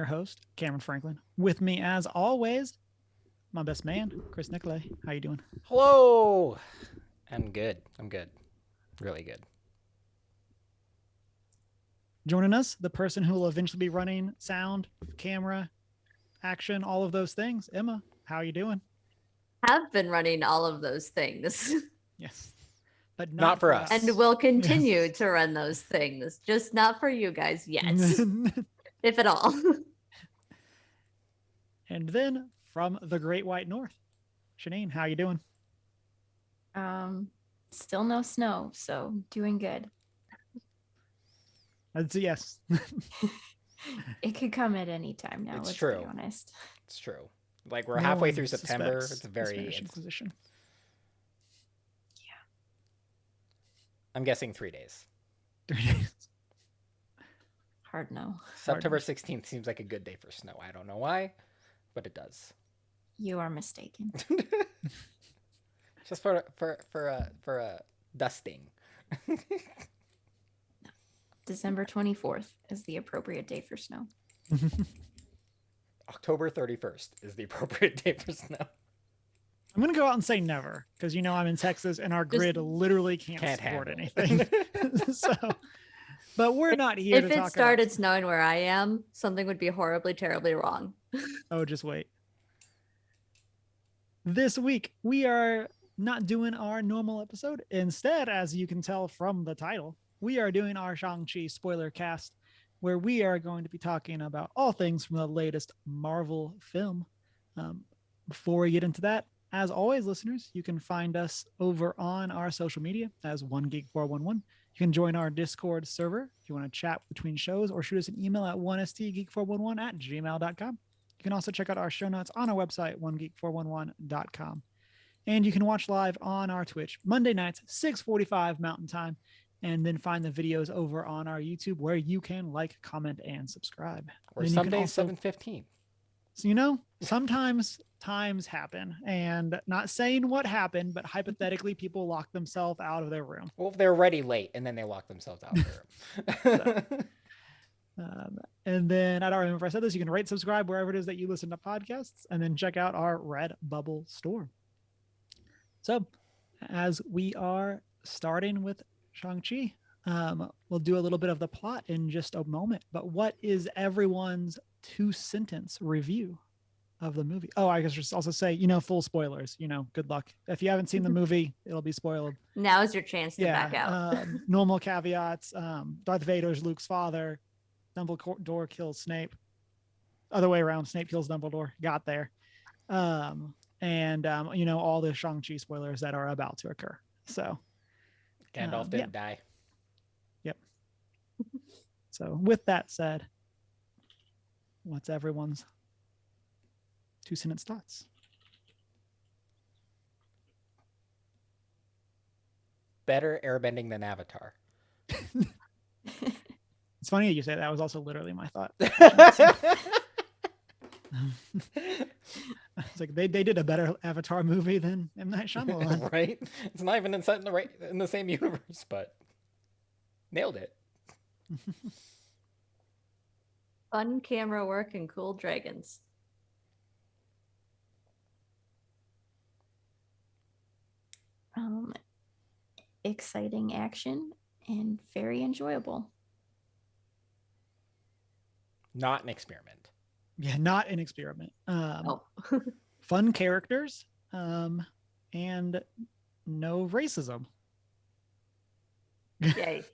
your host, Cameron Franklin. With me, as always, my best man, Chris Nicolay. How you doing? Hello. I'm good. I'm good. Really good. Joining us, the person who will eventually be running sound, camera, action, all of those things. Emma, how you doing? Have been running all of those things Yes, but Not not for for us. and us. will Yes. continue to run those things, just not for you guys yet, if at all. And then from the Great White North, Shanine, how you doing? Um, Still no snow, so doing good. That's a yes. It could come at any time now. It's Let's true. be honest. It's true. Like we're No halfway one through September. suspects It's the very. Spanish Inquisition. I'm guessing 3 days. 3 days. Hard no. September 16th seems like a good day for snow. I don't know why, but it does. You are mistaken. Just for a dusting. December 24th is the appropriate day for snow. October 31st is the appropriate day for snow. I'm gonna go out and say never because I'm in Texas and our grid literally can't support anything. So, but we're not here If to it talk started about. snowing where I am, something would be horribly, terribly wrong. Oh, just wait. This week we are not doing our normal episode. Instead, as you can tell from the title, we are doing our Shang-Chi Spoilercast, where we are going to be talking about all things from the latest Marvel film. Before we get into that, as always, listeners, you can find us over on our social media as OneGeek411. You can join our Discord server if you want to chat between shows or shoot us an email at 1stgeek411@gmail.com. You can also check out our show notes on our website, onegeek411.com. And you can watch live on our Twitch Monday nights, 6:45 Mountain Time, and then find the videos over on our YouTube where you can like, comment, and subscribe. Or some days also... 7:15. So, sometimes times happen, and not saying what happened, but hypothetically, people lock themselves out of their room. Well, they're already late, and then they lock themselves out of their room. And then I don't remember if I said this, you can rate, subscribe wherever it is that you listen to podcasts, and then check out our Redbubble store. So as we are starting with Shang-Chi, we'll do a little bit of the plot in just a moment, but what is everyone's 2-sentence review of the movie? Oh, I guess just also say, full spoilers, good luck. If you haven't seen the movie, it'll be spoiled. Now is your chance to back out. Normal caveats. Darth Vader's Luke's father. Dumbledore kills Snape. Other way around, Snape kills Dumbledore. Got there. And all the Shang-Chi spoilers that are about to occur. So Gandalf didn't die. Yep. So with that said, what's everyone's 2-sentence thoughts? Better airbending than Avatar. It's funny that you say that. That was also literally my thought. It's like they did a better Avatar movie than M. Night Shyamalan. Right? It's not even set in the same universe, but nailed it. Fun camera work and cool dragons. Exciting action and very enjoyable. Not an experiment. Yeah, not an experiment. Fun characters, and no racism. Yay.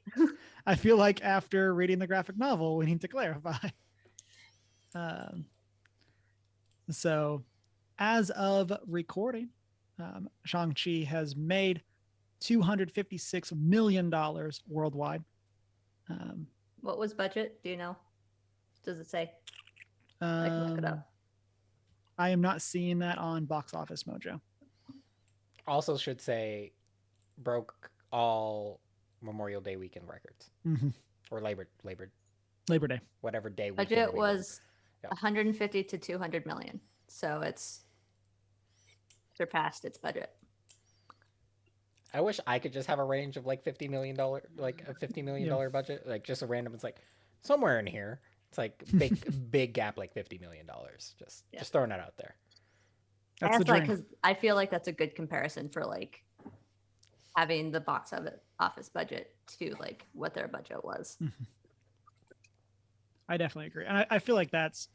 I feel like after reading the graphic novel, we need to clarify. So, as of recording, Shang-Chi has made $256 million worldwide. What was budget? Do you know? Does it say? I can look it up. I am not seeing that on Box Office Mojo. Also should say broke all Memorial Day weekend records. Mm-hmm. Or Labor Day. Whatever day budget was 150 to 200 million. So it's surpassed its budget. I wish I could just have a range of like $50 million, like a $50 million budget, like just a random. It's like somewhere in here. It's like big gap, like $50 million. Just throwing that out there. That's I the asked that dream. because I feel like that's a good comparison for like having the box office budget to like what their budget was. I definitely agree. And I feel like this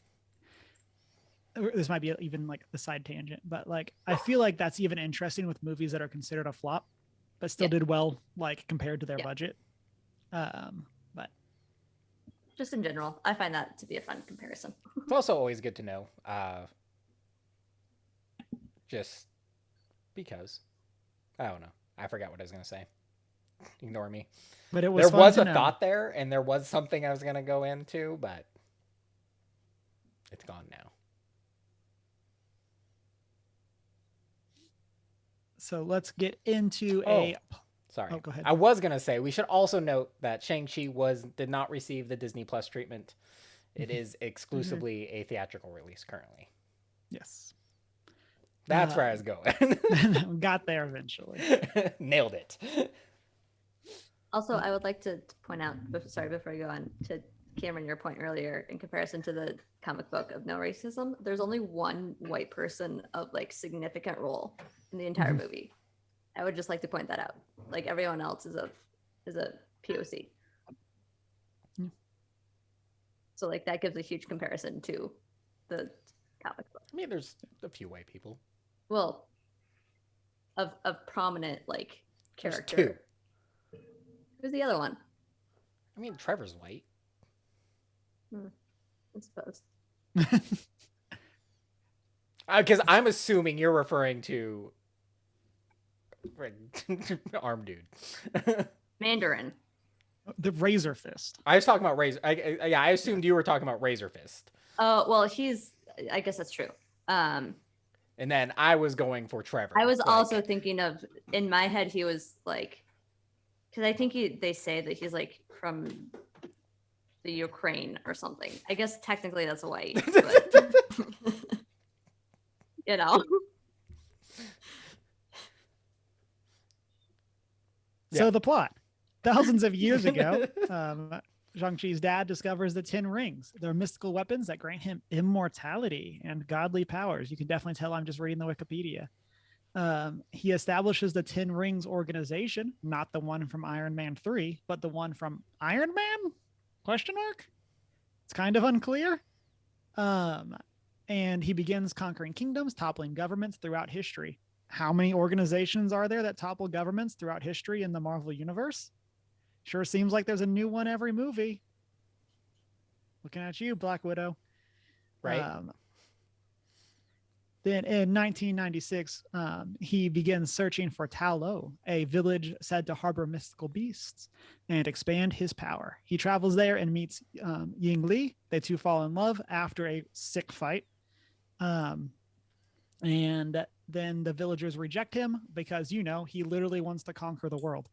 might be even like the side tangent, but like I feel like that's even interesting with movies that are considered a flop, but still did well, like compared to their budget. But Just in general, I find that to be a fun comparison. It's also always good to know. Just because. I don't know. I forgot what I was going to say. Ignore me. but it was There fun was to a know. thought there, and there was something I was going to go into, but it's gone now. So let's get into Sorry. Oh, go ahead. I was going to say, we should also note that Shang-Chi did not receive the Disney Plus treatment. It is exclusively a theatrical release currently. Yes. That's where I was going. Got there eventually. Nailed it. Also, I would like to point out, before I go on to Cameron, your point earlier, in comparison to the comic book of no racism, there's only one white person of like significant role in the entire movie. I would just like to point that out. Like everyone else is a POC. So like that gives a huge comparison to the comic book. I mean, there's a few white people. Well, of prominent like There's character. two. Who's the other one? I mean, Trevor's white. I suppose. Because I'm assuming you're referring to arm dude. Mandarin. The Razor Fist. I was talking about Razor. I assumed you were talking about Razor Fist. Oh, well, I guess that's true. And then I was going for Trevor. I was also thinking of, in my head, he was like, because I think they say that he's like from the Ukraine or something. I guess technically that's white, but you know. So the plot. Thousands of years ago, Shang-Chi's dad discovers the 10 rings. They're mystical weapons that grant him immortality and godly powers. You can definitely tell I'm just reading the Wikipedia. He establishes the 10 Rings organization, not the one from Iron Man 3, but the one from Iron Man? Question mark? It's kind of unclear. And he begins conquering kingdoms, toppling governments throughout history. How many organizations are there that topple governments throughout history in the Marvel Universe? Sure seems like there's a new one every movie. Looking at you, Black Widow. Right. Then in 1996, he begins searching for Ta Lo, a village said to harbor mystical beasts, and expand his power. He travels there and meets Ying Li. They two fall in love after a sick fight. And then the villagers reject him because, he literally wants to conquer the world.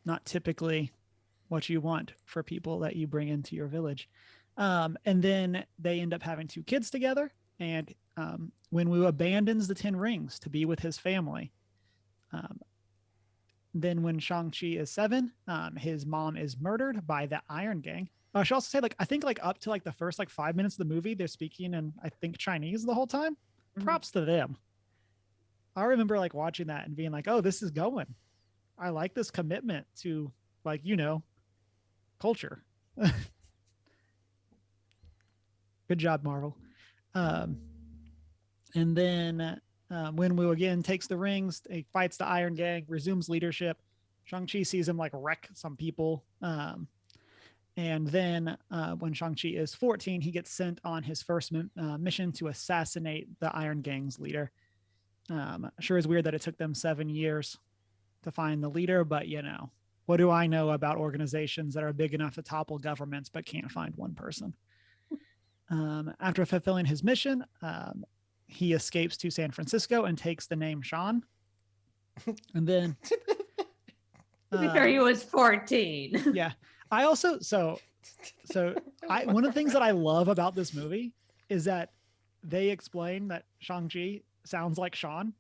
Not typically what you want for people that you bring into your village. And then they end up having 2 kids together. And Wenwu abandons the 10 rings to be with his family. Then when Shang-Chi is 7, his mom is murdered by the Iron Gang. I should also say, I think up to the first 5 minutes of the movie, they're speaking in, I think, Chinese the whole time. Props to them. I remember watching that and being like, oh, this is going. I like this commitment to culture. Good job, Marvel. And then Wenwu again takes the rings, he fights the Iron Gang, resumes leadership. Shang-Chi sees him wreck some people. And then when Shang-Chi is 14, he gets sent on his first mission to assassinate the Iron Gang's leader. Sure is weird that it took them 7 years to find the leader, but what do I know about organizations that are big enough to topple governments but can't find one person? After fulfilling his mission, he escapes to San Francisco and takes the name Sean. And then To be fair, he was 14. Yeah. I also one of the things that I love about this movie is that they explain that Shang-Chi sounds like Sean,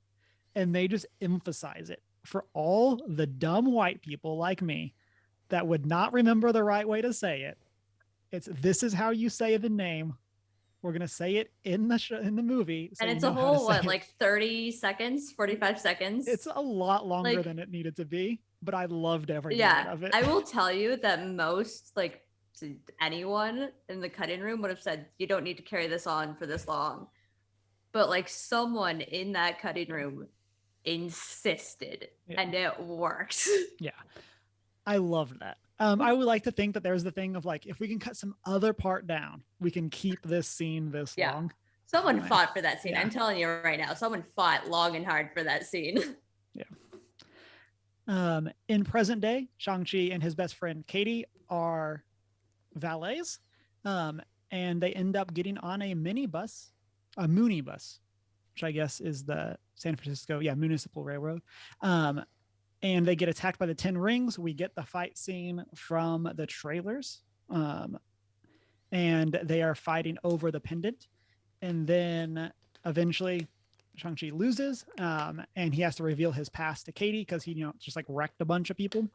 and they just emphasize it for all the dumb white people like me that would not remember the right way to say it. It's this is how you say the name. We're gonna say it in the in the movie, so And you it's a know how to whole say what, it. like 30 seconds, 45 seconds. It's a lot longer like- than it needed to be, but I loved every Yeah, minute of it. I will tell you that most like to anyone in the cutting room would have said you don't need to carry this on for this long, but like someone in that cutting room insisted, Yeah. and it worked. Yeah, I loved that. I would like to think that there's the thing of like, if we can cut some other part down, we can keep this scene this Yeah. long. Someone Right. fought for that scene. Yeah. I'm telling you right now, someone fought long and hard for that scene. In present day, Shang-Chi and his best friend Katie are valets, and they end up getting on a minibus, a Mooney-bus, which I guess is the San Francisco, Municipal Railroad. And they get attacked by the 10 Rings. We get the fight scene from the trailers, and they are fighting over the pendant. And then eventually Shang-Chi loses, and he has to reveal his past to Katie because he, just like wrecked a bunch of people.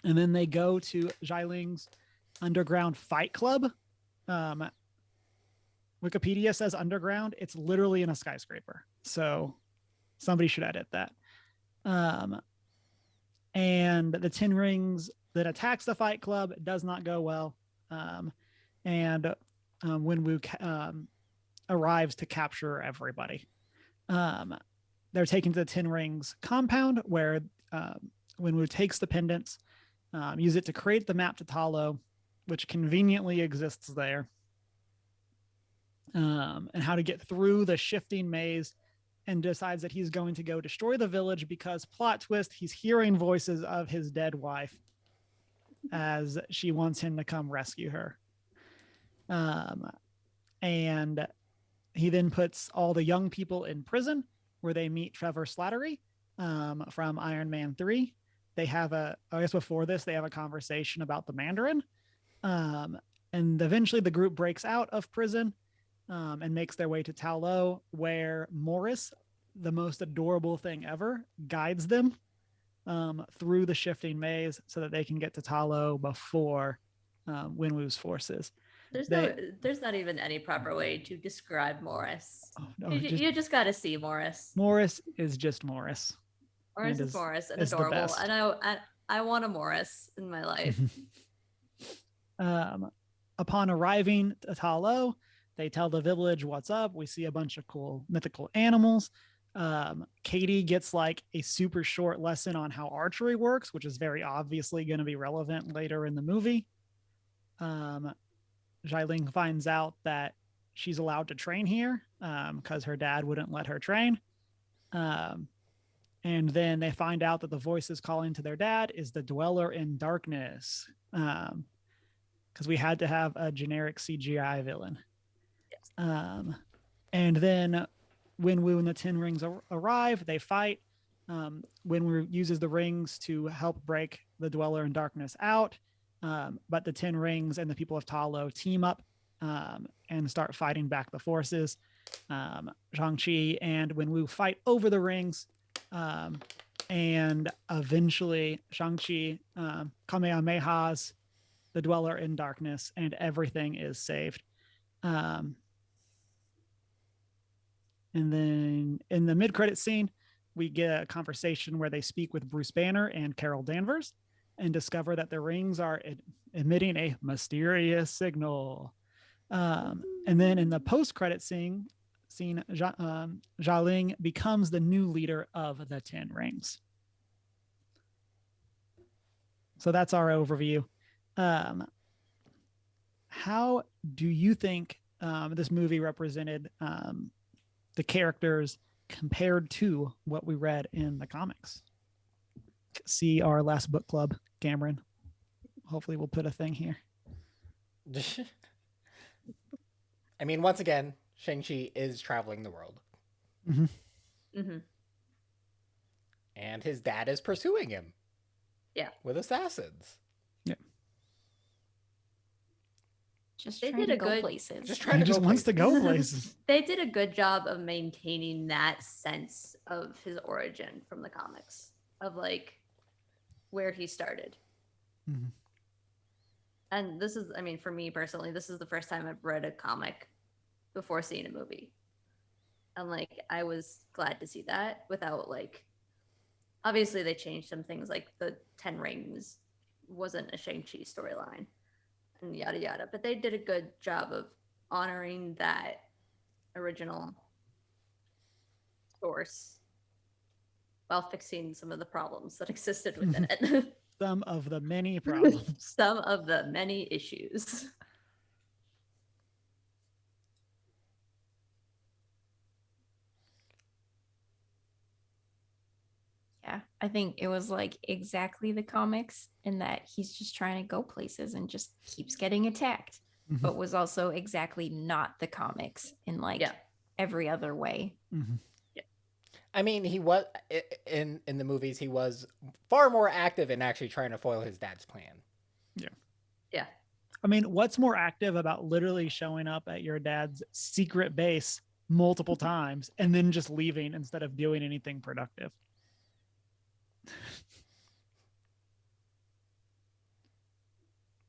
And then they go to Xialing's underground fight club. Wikipedia says underground. It's literally in a skyscraper. So somebody should edit that. And the 10 Rings that attacks the fight club does not go well. And Wenwu arrives to capture everybody. They're taken to the 10 Rings compound where Wenwu takes the pendants, use it to create the map to Talo, which conveniently exists there, and how to get through the shifting maze, and decides that he's going to go destroy the village because, plot twist, he's hearing voices of his dead wife as she wants him to come rescue her. And he then puts all the young people in prison where they meet Trevor Slattery from Iron Man 3. They have I guess before this, they have a conversation about the Mandarin. And eventually the group breaks out of prison and makes their way to Talo, where Morris, the most adorable thing ever, guides them through the shifting maze so that they can get to Talo before Wenwu's forces. There's not even any proper way to describe Morris. Oh, no, You just got to see Morris. Morris is just Morris. Morris and is Morris and is the adorable, best. and I want a Morris in my life. Upon arriving at Talo, they tell the village what's up. We see a bunch of cool mythical animals. Katie gets like a super short lesson on how archery works, which is very obviously going to be relevant later in the movie. Xialing finds out that she's allowed to train here because her dad wouldn't let her train. And then they find out that the voices calling to their dad is the Dweller in Darkness, because we had to have a generic CGI villain. Yes. And then Wenwu and the 10 Rings arrive. They fight. Wenwu uses the rings to help break the Dweller in Darkness out. But the 10 Rings and the people of Talo team up and start fighting back the forces. Shang-Chi and Wenwu fight over the rings. And eventually Shang-Chi Kamehamehas the Dweller in Darkness, and everything is saved. And then in the mid-credit scene, we get a conversation where they speak with Bruce Banner and Carol Danvers and discover that the rings are emitting a mysterious signal. And then in the post-credit scene, Xialing becomes the new leader of the 10 Rings. So that's our overview. How do you think this movie represented the characters compared to what we read in the comics? See our last book club, Cameron. Hopefully we'll put a thing here. I mean, once again, Shang-Chi is traveling the world. Mm-hmm. Mm-hmm. And his dad is pursuing him. Yeah. With assassins. Yeah. Just They trying did to a go good- places. Just trying He to just go wants to places. go places. They did a good job of maintaining that sense of his origin from the comics, of like where he started. Mhm. And this is, I mean, for me personally, this is the first time I've read a comic before seeing a movie. And like, I was glad to see that without like, obviously they changed some things, like the 10 Rings wasn't a Shang-Chi storyline and yada yada, but they did a good job of honoring that original source while fixing some of the problems that existed within it. Some of the many problems. Some of the many issues. Yeah, I think it was like exactly the comics in that he's just trying to go places and just keeps getting attacked, Mhm. but was also exactly not the comics in like Yeah. every other way. Mhm. I mean, he was in the movies. He was far more active in actually trying to foil his dad's plan. Yeah. I mean, what's more active about literally showing up at your dad's secret base multiple times and then just leaving instead of doing anything productive?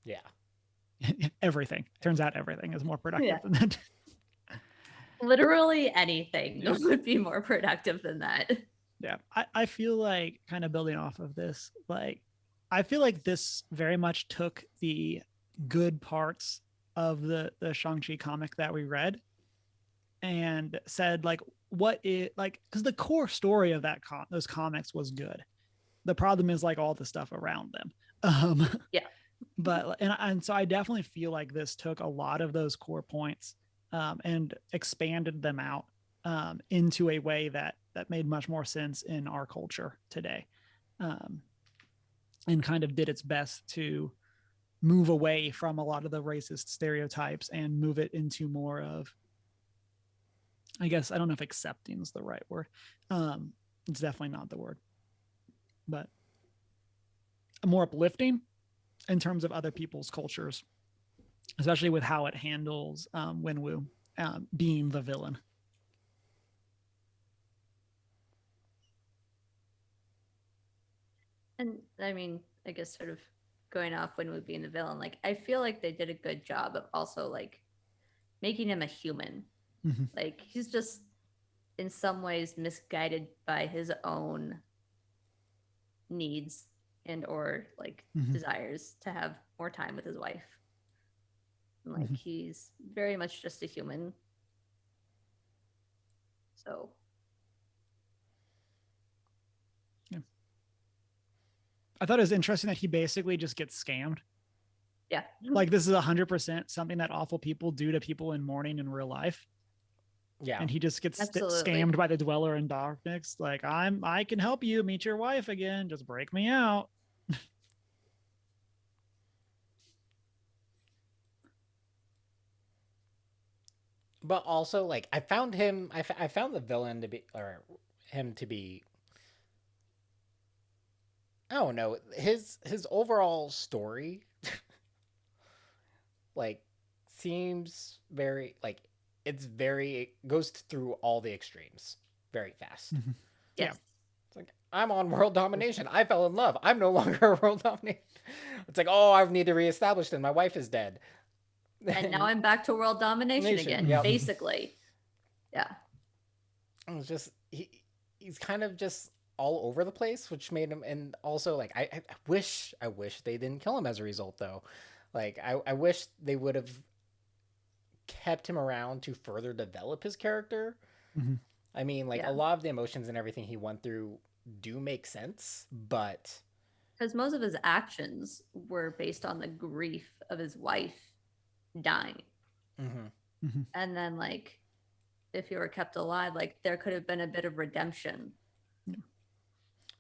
Yeah. Everything. Turns out everything is more productive Yeah. than that. Literally anything Yeah. would be more productive than that. Yeah. I feel like, kind of building off of this, like, I feel like this very much took the good parts of the Shang-Chi comic that we read and said, like, what it like, because the core story of those comics was good. The problem is like all the stuff around them. Yeah. But and so I definitely feel like this took a lot of those core points and expanded them out into a way that made much more sense in our culture today, and kind of did its best to move away from a lot of the racist stereotypes and move it into more of, I guess, I don't know if accepting is the right word. It's definitely not the word, but more uplifting in terms of other people's cultures, especially with how it handles Wenwu being the villain. And I mean, I guess sort of going off when would being the villain, like I feel like they did a good job of also like making him a human. Mhm. Like he's just in some ways misguided by his own needs and or like Mhm. desires to have more time with his wife. And, like Mhm. he's very much just a human. So I thought it was interesting that he basically just gets scammed. yeah. Like, this is 100% something that awful people do to people in mourning in real life. Yeah. And he just gets Absolutely. scammed by the Dweller in Darkness. Like, I can help you meet your wife again. Just break me out. But also, like, I found him. I found the villain to be, or him to be. I don't know, his overall story, like, seems very like it goes through all the extremes very fast. Mhm. Yeah. Yes. It's like, I'm on world domination. I fell in love. I'm no longer a world domination. It's like, oh, I need to reestablish then. My wife is dead. And now I'm back to world domination Nation, again, yep. basically. Yeah. It was just he's kind of just all over the place, which made him. And also, like, I wish they didn't kill him as a result, though. Like, I wish they would have kept him around to further develop his character. Mhm. I mean, like, Yeah. a lot of the emotions and everything he went through do make sense, but Because most of his actions were based on the grief of his wife dying. mhm. Mhm. And then, like, if he were kept alive, like, there could have been a bit of redemption.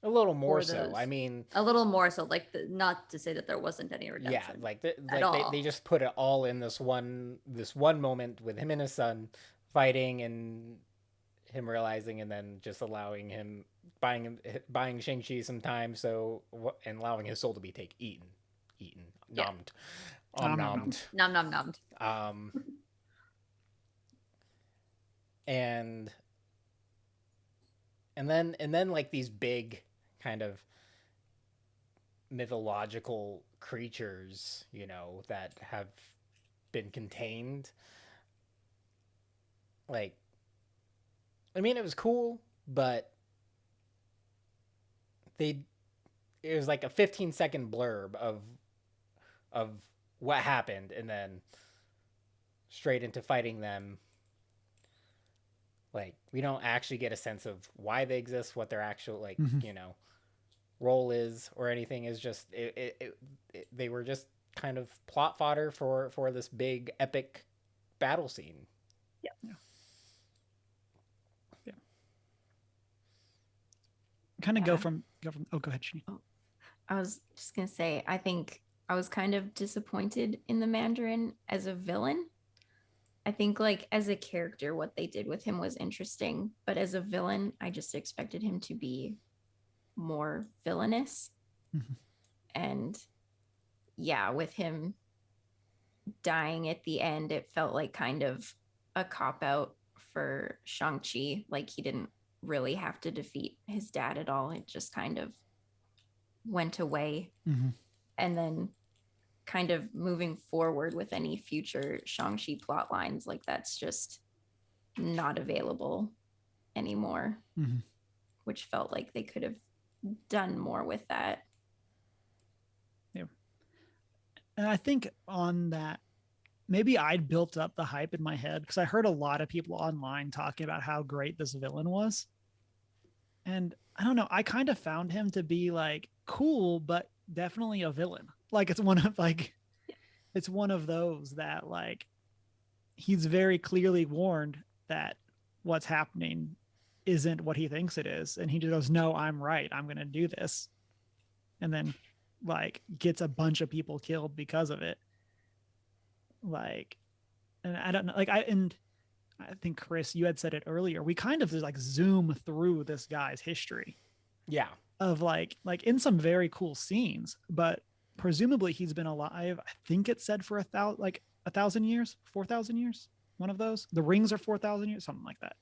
A little more for so. those. I mean, A little more so, like, not to say that there wasn't any yeah, redemption. like all. they just put it all in this one moment with him and his son fighting and him realizing, and then just allowing him buying Shang-Chi some time, so and allowing his soul to be eaten, Yeah. nommed, Nom, nom, nom. nommed. Nom nom nom. And then like these big kind of mythological creatures, that have been contained. Like, I mean, it was cool, but it was like a 15-second blurb of what happened, and then straight into fighting them. Like, we don't actually get a sense of why they exist, what their actual role is, or anything. Is just they were just kind of plot fodder for this big epic battle scene. Yeah. Kind of go Yeah. from oh, go ahead, Shani. I was just gonna say, I think I was kind of disappointed in the Mandarin as a villain. I think like as a character, what they did with him was interesting, but as a villain, I just expected him to be more villainous. Mhm. And yeah, with him dying at the end, it felt like kind of a cop out for Shang-Chi. Like he didn't really have to defeat his dad at all. It just kind of went away. Mhm. And then kind of moving forward with any future Shang-Chi plot lines, like that's just not available anymore, Mhm. which felt like they could have done more with that. And I think on that, maybe I'd built up the hype in my head because I heard a lot of people online talking about how great this villain was. And I don't know, I kind of found him to be like cool, but definitely a villain. Like it's one of those that like he's very clearly warned that what's happening isn't what he thinks it is. And he just goes, no, I'm right. I'm going to do this. And then like gets a bunch of people killed because of it. Like, and I don't know, like I think Chris, you had said it earlier. We kind of like zoom through this guy's history Yeah. of like in some very cool scenes, but presumably he's been alive. I think it said for 1,000 years, 4,000 years. One of those. The rings are 4,000 years, something like that.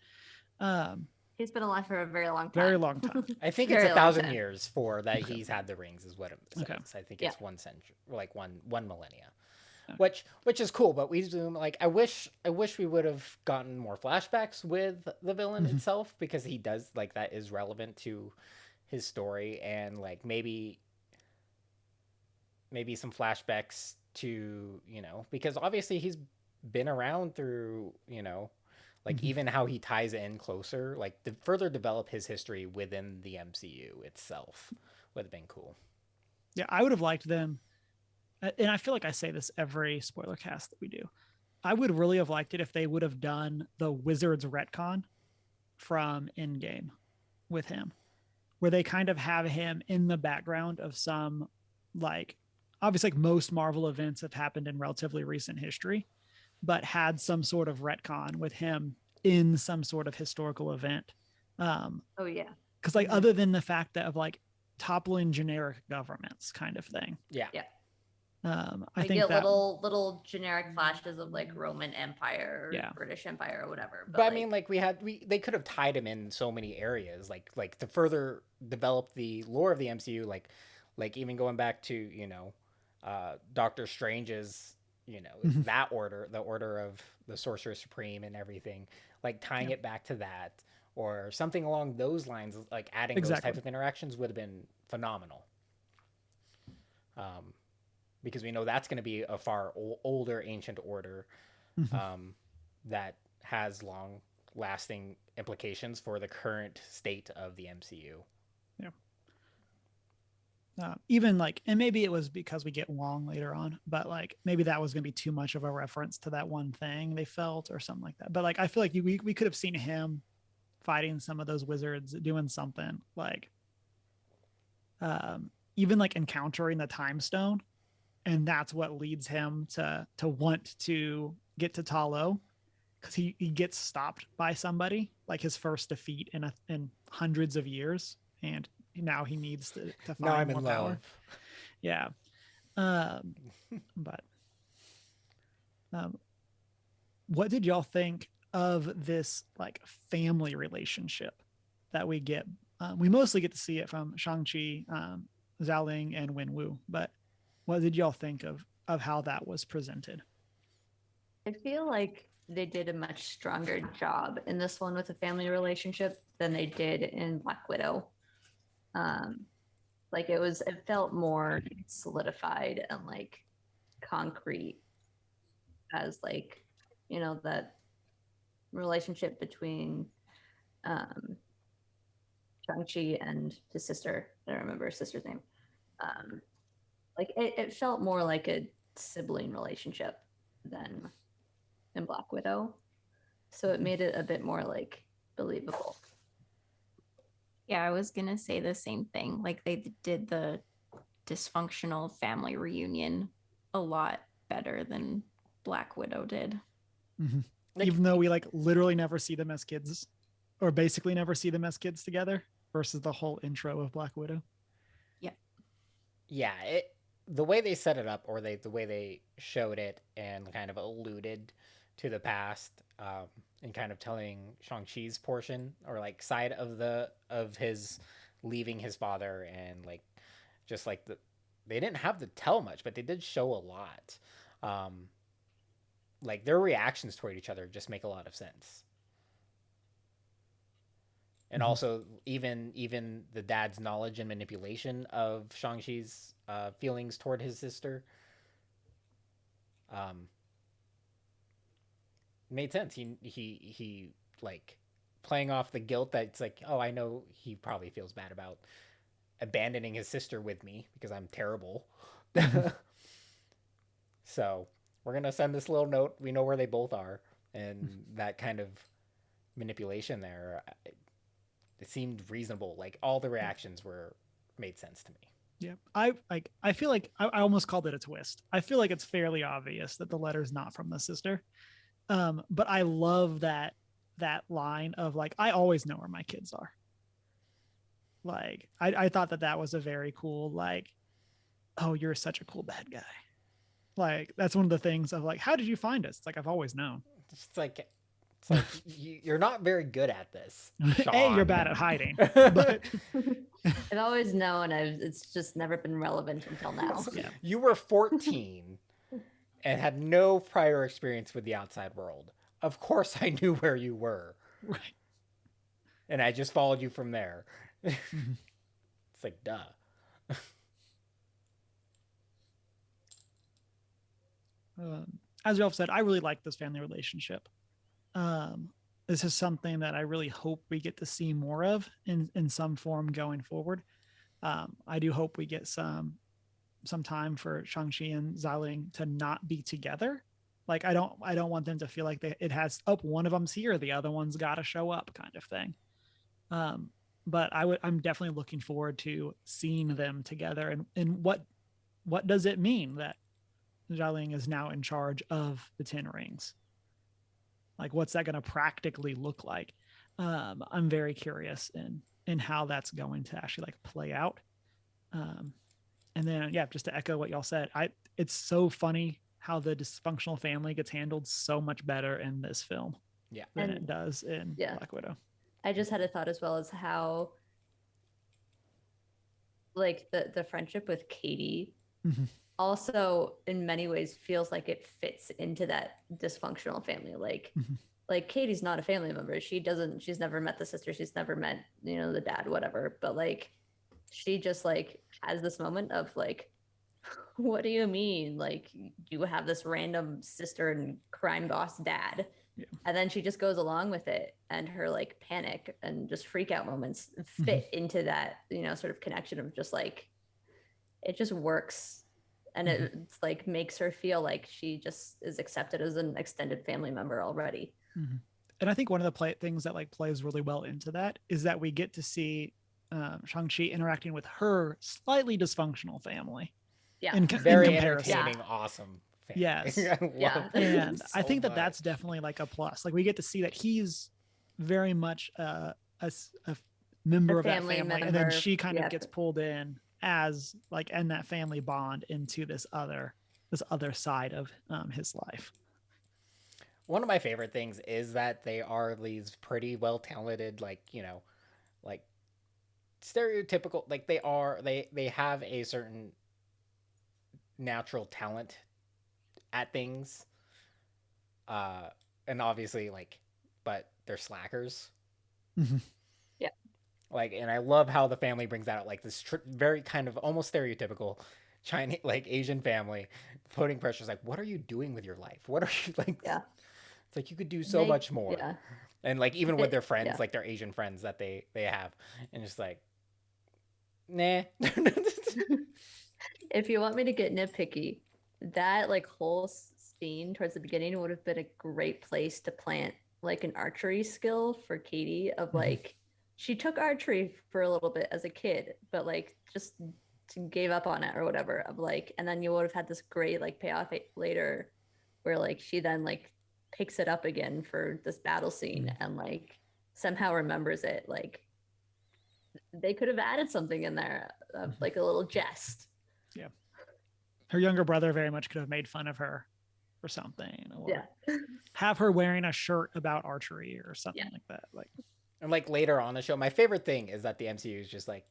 He's been alive for a very long time. Very long time. I think it's Very long 1,000 time. years for that Okay. he's had the rings, is what it says. Okay. I think Yeah. it's 1 century, like one millennia. Okay. Which is cool, but we zoom like I wish we would have gotten more flashbacks with the villain Mhm. itself, because he does, like, that is relevant to his story, and like maybe some flashbacks to, because obviously he's been around through, like Mhm. even how he ties in closer, like to further develop his history within the MCU itself would have been cool. Yeah, I would have liked them. And I feel like I say this every spoiler cast that we do. I would really have liked it if they would have done the Wizards retcon from Endgame with him, where they kind of have him in the background of some, like, obviously, like most Marvel events have happened in relatively recent history, but had some sort of retcon with him in some sort of historical event. Oh yeah. Because like Mhm. other than the fact that of like toppling generic governments kind of thing. Yeah. Yeah. I We think get that little generic flashes of like Roman Empire, or Yeah. British Empire, or whatever. But I mean, like they could have tied him in so many areas, like to further develop the lore of the MCU, like even going back to Doctor Strange's Mhm. that order, the order of the Sorcerer Supreme and everything, like tying Yeah. it back to that or something along those lines, like adding those Exactly. type of interactions would have been phenomenal. Because we know that's going to be a far older ancient order Mhm. that has long lasting implications for the current state of the MCU. Even like, and maybe it was because we get Wong later on, but like maybe that was going to be too much of a reference to that one thing they felt or something like that. But like, I feel like we could have seen him fighting some of those wizards, doing something like, even like encountering the time stone, and that's what leads him to want to get to Talo, because he gets stopped by somebody, like his first defeat in hundreds of years, and now he needs to find Now I'm more in power. love. Yeah. But what did y'all think of this like family relationship that we get? We mostly get to see it from Shang-Chi Xiaoling and Wenwu. But what did y'all think of how that was presented? I feel like they did a much stronger job in this one with the family relationship than they did in Black Widow. Like it felt more solidified and like concrete as like, that relationship between Shang-Chi and his sister. I don't remember his sister's name. Like it felt more like a sibling relationship than in Black Widow. So it made it a bit more like believable. Yeah, I was gonna say the same thing. Like they did the dysfunctional family reunion a lot better than Black Widow did. Mm-hmm. Like, Even though we like literally never see them as kids, or basically never see them as kids together, versus the whole intro of Black Widow. Yeah, the way they set it up, or the way they showed it and kind of alluded to the past, and kind of telling Shang-Chi's portion or like side of his leaving his father, and like just like they didn't have to tell much, but they did show a lot. Like their reactions toward each other just make a lot of sense. And also even the dad's knowledge and manipulation of Shang-Chi's feelings toward his sister made sense. He like playing off the guilt that it's like, oh, I know he probably feels bad about abandoning his sister with me because I'm terrible. So we're gonna send this little note. We know where they both are, and that kind of manipulation there, it seemed reasonable. Like all the reactions made sense to me. Yeah, I feel like I almost called it a twist. I feel like it's fairly obvious that the letter's not from the sister. But I love that line of like, I always know where my kids are. Like I thought that was a very cool, like, oh, you're such a cool bad guy. Like that's one of the things of like, how did you find us? It's like, I've always known. It's like you're not very good at this, Sean. A, you're bad at hiding, but I've always known. It's just never been relevant until now. yeah. You were 14 and had no prior experience with the outside world. Of course I knew where you were. Right. And I just followed you from there. It's like, duh. As y'all said, I really like this family relationship. This is something that I really hope we get to see more of in some form going forward. I do hope we get some time for Shang-Chi and Xiaoling to not be together. Like I don't want them to feel like it has one of them's here, the other one's got to show up kind of thing. But I'm definitely looking forward to seeing them together, and what does it mean that Xiaoling is now in charge of the 10 rings? Like what's that going to practically look like? I'm very curious in how that's going to actually like play out. And then yeah, just to echo what y'all said, it's so funny how the dysfunctional family gets handled so much better in this film than it does in Black Widow. I just had a thought as well as how like the friendship with Katie also in many ways feels like it fits into that dysfunctional family. Like Katie's not a family member. She's never met the sister. She's never met, the dad, whatever. But like, she just like has this moment of like, what do you mean? Like you have this random sister and crime boss dad. Yeah. And then she just goes along with it, and her like panic and just freak out moments fit into that, sort of connection of just like, it just works. And it's like makes her feel like she just is accepted as an extended family member already. And I think one of the things that like plays really well into that is that we get to see Shang-Chi interacting with her slightly dysfunctional family. Yeah, in very comparison. Entertaining, awesome family. Yes. Yeah. And I think that's definitely like a plus. Like we get to see that he's very much a member of that family, and then she kind of gets pulled in as like and that family bond into this other side of his life. One of my favorite things is that they are these pretty well talented, like stereotypical, like they have a certain natural talent at things, uh and obviously like, but they're slackers. Mhm. Yeah. Like, and I love how the family brings out like this very kind of almost stereotypical Chinese, like Asian family, putting pressures like, what are you doing with your life? What are you like? Yeah. It's like you could do so They much more. yeah. And like even with They, their friends, yeah. like their Asian friends that they have, and just like, nah. If you want me to get nitpicky, that like whole scene towards the beginning would have been a great place to plant like an archery skill for Katie of Mhm. like she took archery for a little bit as a kid, but like just gave up on it or whatever of like, and then you would have had this great like payoff later where like she then like picks it up again for this battle scene and like somehow remembers it. Like they could have added something in there of like a little jest. Yeah. Her younger brother very much could have made fun of her or something, or Yeah. have her wearing a shirt about archery or something Yeah. like that. Like, And like later on the show, my favorite thing is that the MCU is just like,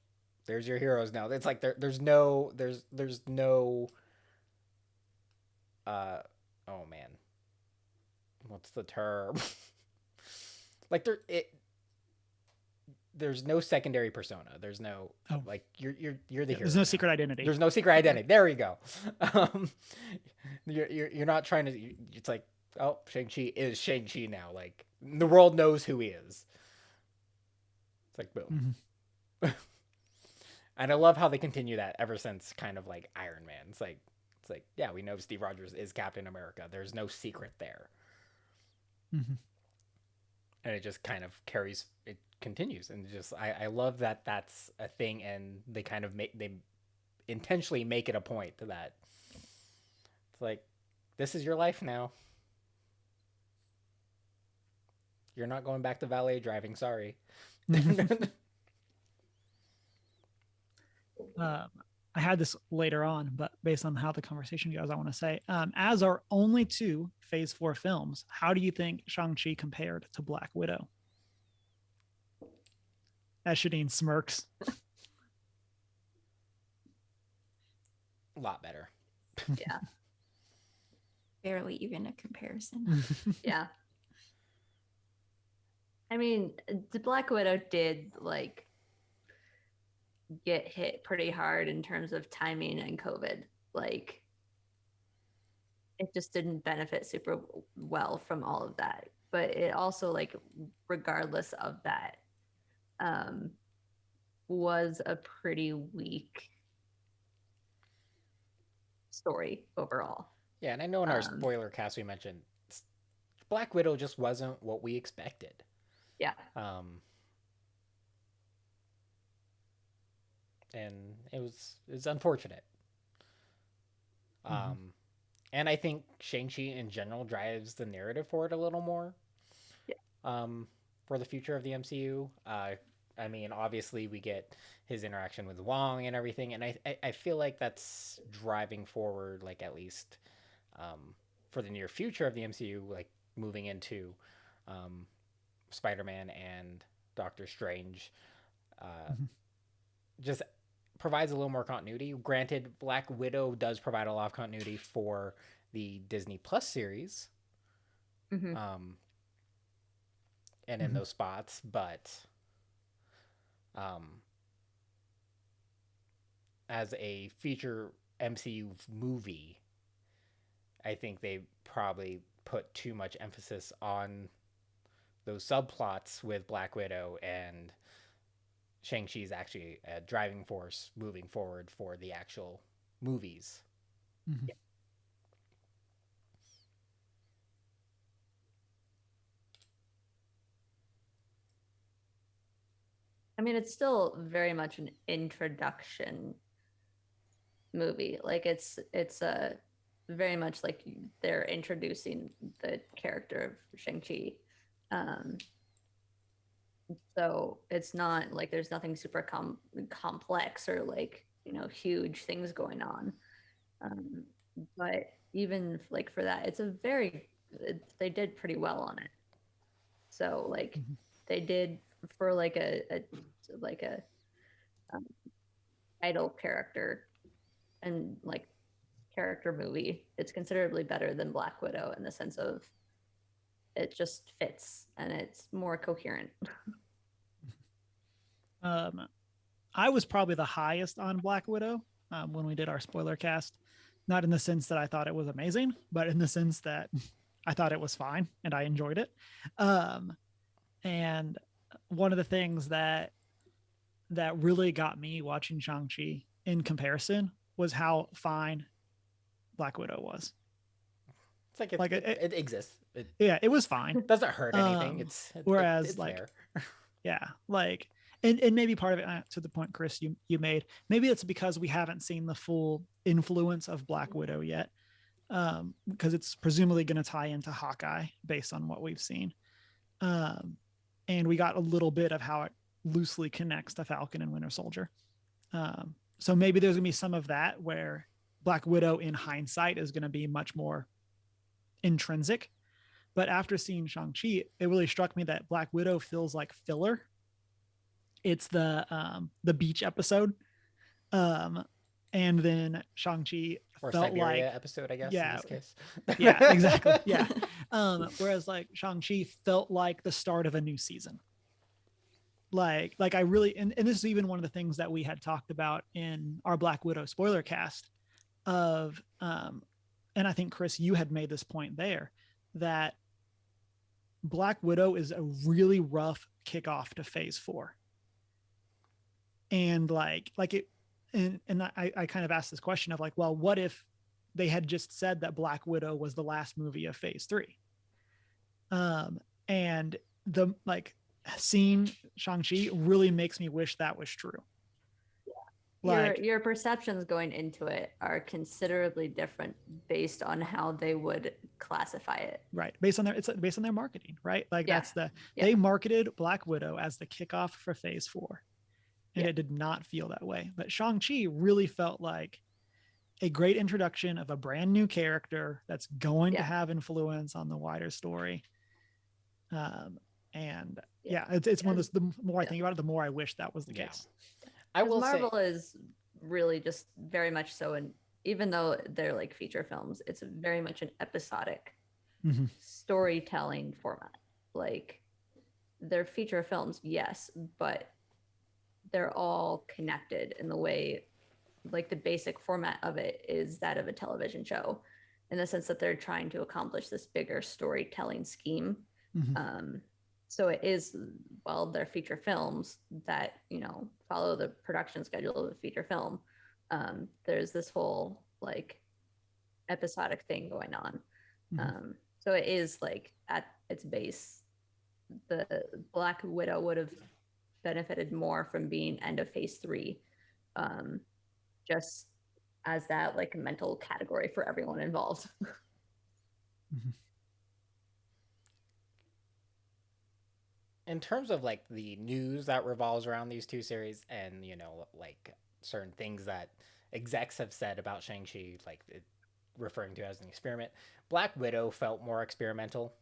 there's your heroes now. It's like there's no uh oh man, what's the term? Like there's no secondary persona. There's no like you're the hero. there's no now. secret identity. There's no secret identity. There we go. Um, you're not trying to. It's like, oh, Shang-Chi is Shang-Chi now. Like the world knows who he is. It's like boom. Mhm. And I love how they continue that ever since kind of like Iron Man. It's like yeah, we know Steve Rogers is Captain America. There's no secret there. Mhm. And it just kind of carries, it continues, and just I love that that's a thing, and they kind of they intentionally make it a point that it's like, this is your life now. You're not going back to valet driving. Sorry. Um, I had this later on, but based on how the conversation goes, I want to say, as our only two Phase 4 films, how do you think Shang-Chi compared to Black Widow? As Shadeen smirks. A lot better. Yeah. Barely even a comparison. Yeah. I mean, the Black Widow did like get hit pretty hard in terms of timing and COVID. Like it just didn't benefit super well from all of that. But it also like regardless of that, um, was a pretty weak story overall. Yeah, and I know in our spoiler cast we mentioned Black Widow just wasn't what we expected. Yeah. And it's unfortunate. Mm-hmm. And I think Shang-Chi in general drives the narrative for it a little more. Yeah. For the future of the MCU. I mean, obviously we get his interaction with Wong and everything, and I feel like that's driving forward, like at least for the near future of the MCU, like moving into Spider-Man and Doctor Strange. Just provides a little more continuity. Granted, Black Widow does provide a lot of continuity for the Disney Plus series. Mm-hmm. And in those spots, but as a feature MCU movie, I think they probably put too much emphasis on those subplots with Black Widow, and Shang-Chi is actually a driving force moving forward for the actual movies. Mm-hmm. Yeah. I mean, it's still very much an introduction movie. Like it's a very much like they're introducing the character of Shang-Chi. So it's not like there's nothing super complex or like, you know, huge things going on. But even like for that, it's a very, they did pretty well on it. So like they did for like a idol character and like character movie, it's considerably better than Black Widow in the sense of it just fits and it's more coherent. I was probably the highest on Black Widow when we did our spoiler cast. Not in the sense that I thought it was amazing, but in the sense that I thought it was fine and I enjoyed it. And one of the things that really got me watching Shang-Chi in comparison was how fine Black Widow was. It's like Like it exists. It Yeah, it was fine. doesn't hurt anything. Whereas it's like there. yeah, like and maybe part of it to the point Chris you made, maybe it's because we haven't seen the full influence of Black Widow yet, because it's presumably going to tie into Hawkeye based on what we've seen, and we got a little bit of how it loosely connects to Falcon and Winter Soldier, so maybe there's going to be some of that where Black Widow in hindsight is going to be much more intrinsic. But after seeing Shang-Chi, it really struck me that Black Widow feels like filler. It's the beach episode, and then Shang-Chi Or felt Siberia like episode, I guess. yeah, In this case. yeah, exactly, yeah. Whereas like Shang-Chi felt like the start of a new season. Like I really, and this is even one of the things that we had talked about in our Black Widow spoiler cast of, and I think Chris, you had made this point there that Black Widow is a really rough kickoff to Phase 4. And like it, and I kind of asked this question of like, well, what if they had just said that Black Widow was the last movie of Phase 3? And the like seeing Shang-Chi really makes me wish that was true. Like, your perceptions going into it are considerably different based on how they would classify it. Right. Based on their marketing, right? Like Yeah. They marketed Black Widow as the kickoff for Phase 4. And it did not feel that way. But Shang-Chi really felt like a great introduction of a brand new character that's going to have influence on the wider story. And it's one of those, the more I think about it, the more I wish that was the case. I will Marvel is really just very much so, and even though they're like feature films, it's very much an episodic storytelling format. Like they're feature films, yes, but they're all connected in the way, like the basic format of it is that of a television show, in the sense that they're trying to accomplish this bigger storytelling scheme. So it is, well, they're feature films that, follow the production schedule of a feature film. There's this whole like episodic thing going on. So it is like at its base, the Black Widow would have benefited more from being end of Phase 3, just as that like mental category for everyone involved. In terms of like the news that revolves around these two series and like certain things that execs have said about Shang-Chi, like referring to as an experiment, Black Widow felt more experimental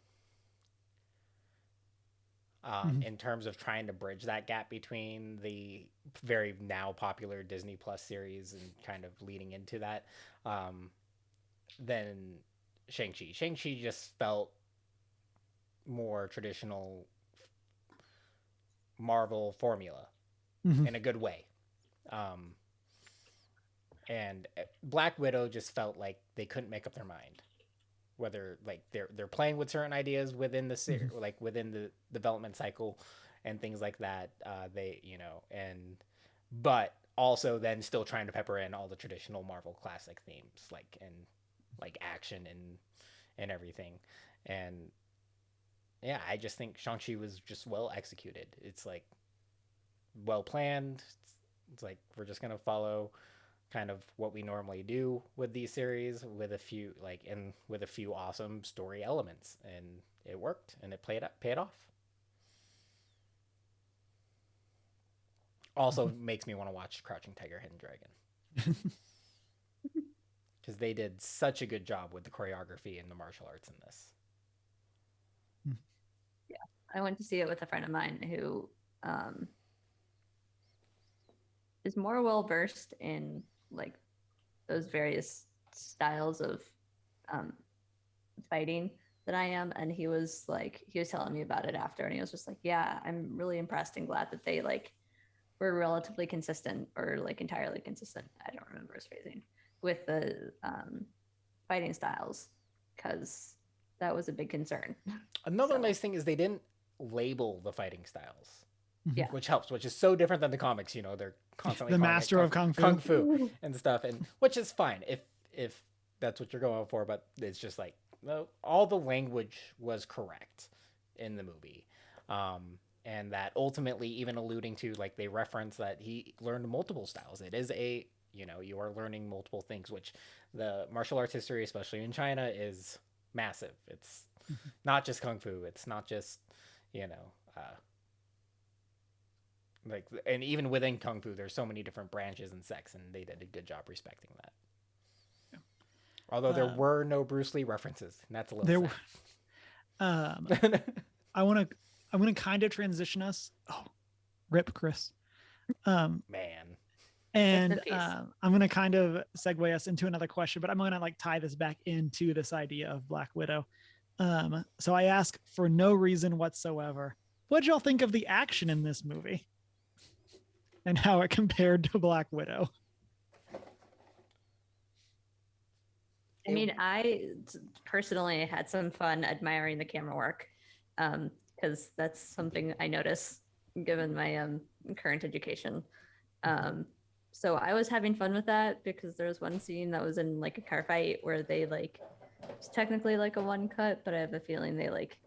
in terms of trying to bridge that gap between the very now popular Disney Plus series and kind of leading into that than Shang-Chi. Shang-Chi just felt more traditional Marvel formula in a good way. And Black Widow just felt like they couldn't make up their mind whether like they're playing with certain ideas within the series, like within the development cycle and things like that. But also then still trying to pepper in all the traditional Marvel classic themes, like action and everything. And yeah, I just think Shang-Chi was just well executed. It's like well planned. It's like we're just gonna follow kind of what we normally do with these series with a few awesome story elements, and it worked and it paid off. Also makes me want to watch Crouching Tiger, Hidden Dragon. Because they did such a good job with the choreography and the martial arts in this. Yeah, I went to see it with a friend of mine who is more well versed in like those various styles of um, fighting than I am, and he was telling me about it after, and he was just like, "Yeah, I'm really impressed and glad that they like were relatively consistent or like entirely consistent. I don't remember his phrasing with the fighting styles because that was a big concern." Another So, nice thing is they didn't label the fighting styles, yeah. which helps, which is so different than the comics. You know, they're constantly The calling master it of kung fu. kung fu and stuff, and which is fine if that's what you're going for. But it's just like, well, all the language was correct in the movie, and that ultimately even alluding to, like, they reference that he learned multiple styles. It is a, you know, you are learning multiple things, which the martial arts history, especially in China, is massive. It's not just kung fu. It's not just, you know, like, and even within kung fu, there's so many different branches and sects, and they did a good job respecting that. Yeah. Although there were no Bruce Lee references, and that's a little There, I want to kind of transition us. Oh, rip Chris. Man. And Rest in peace. I'm going to kind of segue us into another question, but I'm going to like tie this back into this idea of Black Widow. So I ask for no reason whatsoever, what'd y'all think of the action in this movie and how it compared to Black Widow? I mean, I personally had some fun admiring the camera work because that's something I notice given my current education. So I was having fun with that because there was one scene that was in like a car fight where they like, it's technically like a one cut, but I have a feeling they like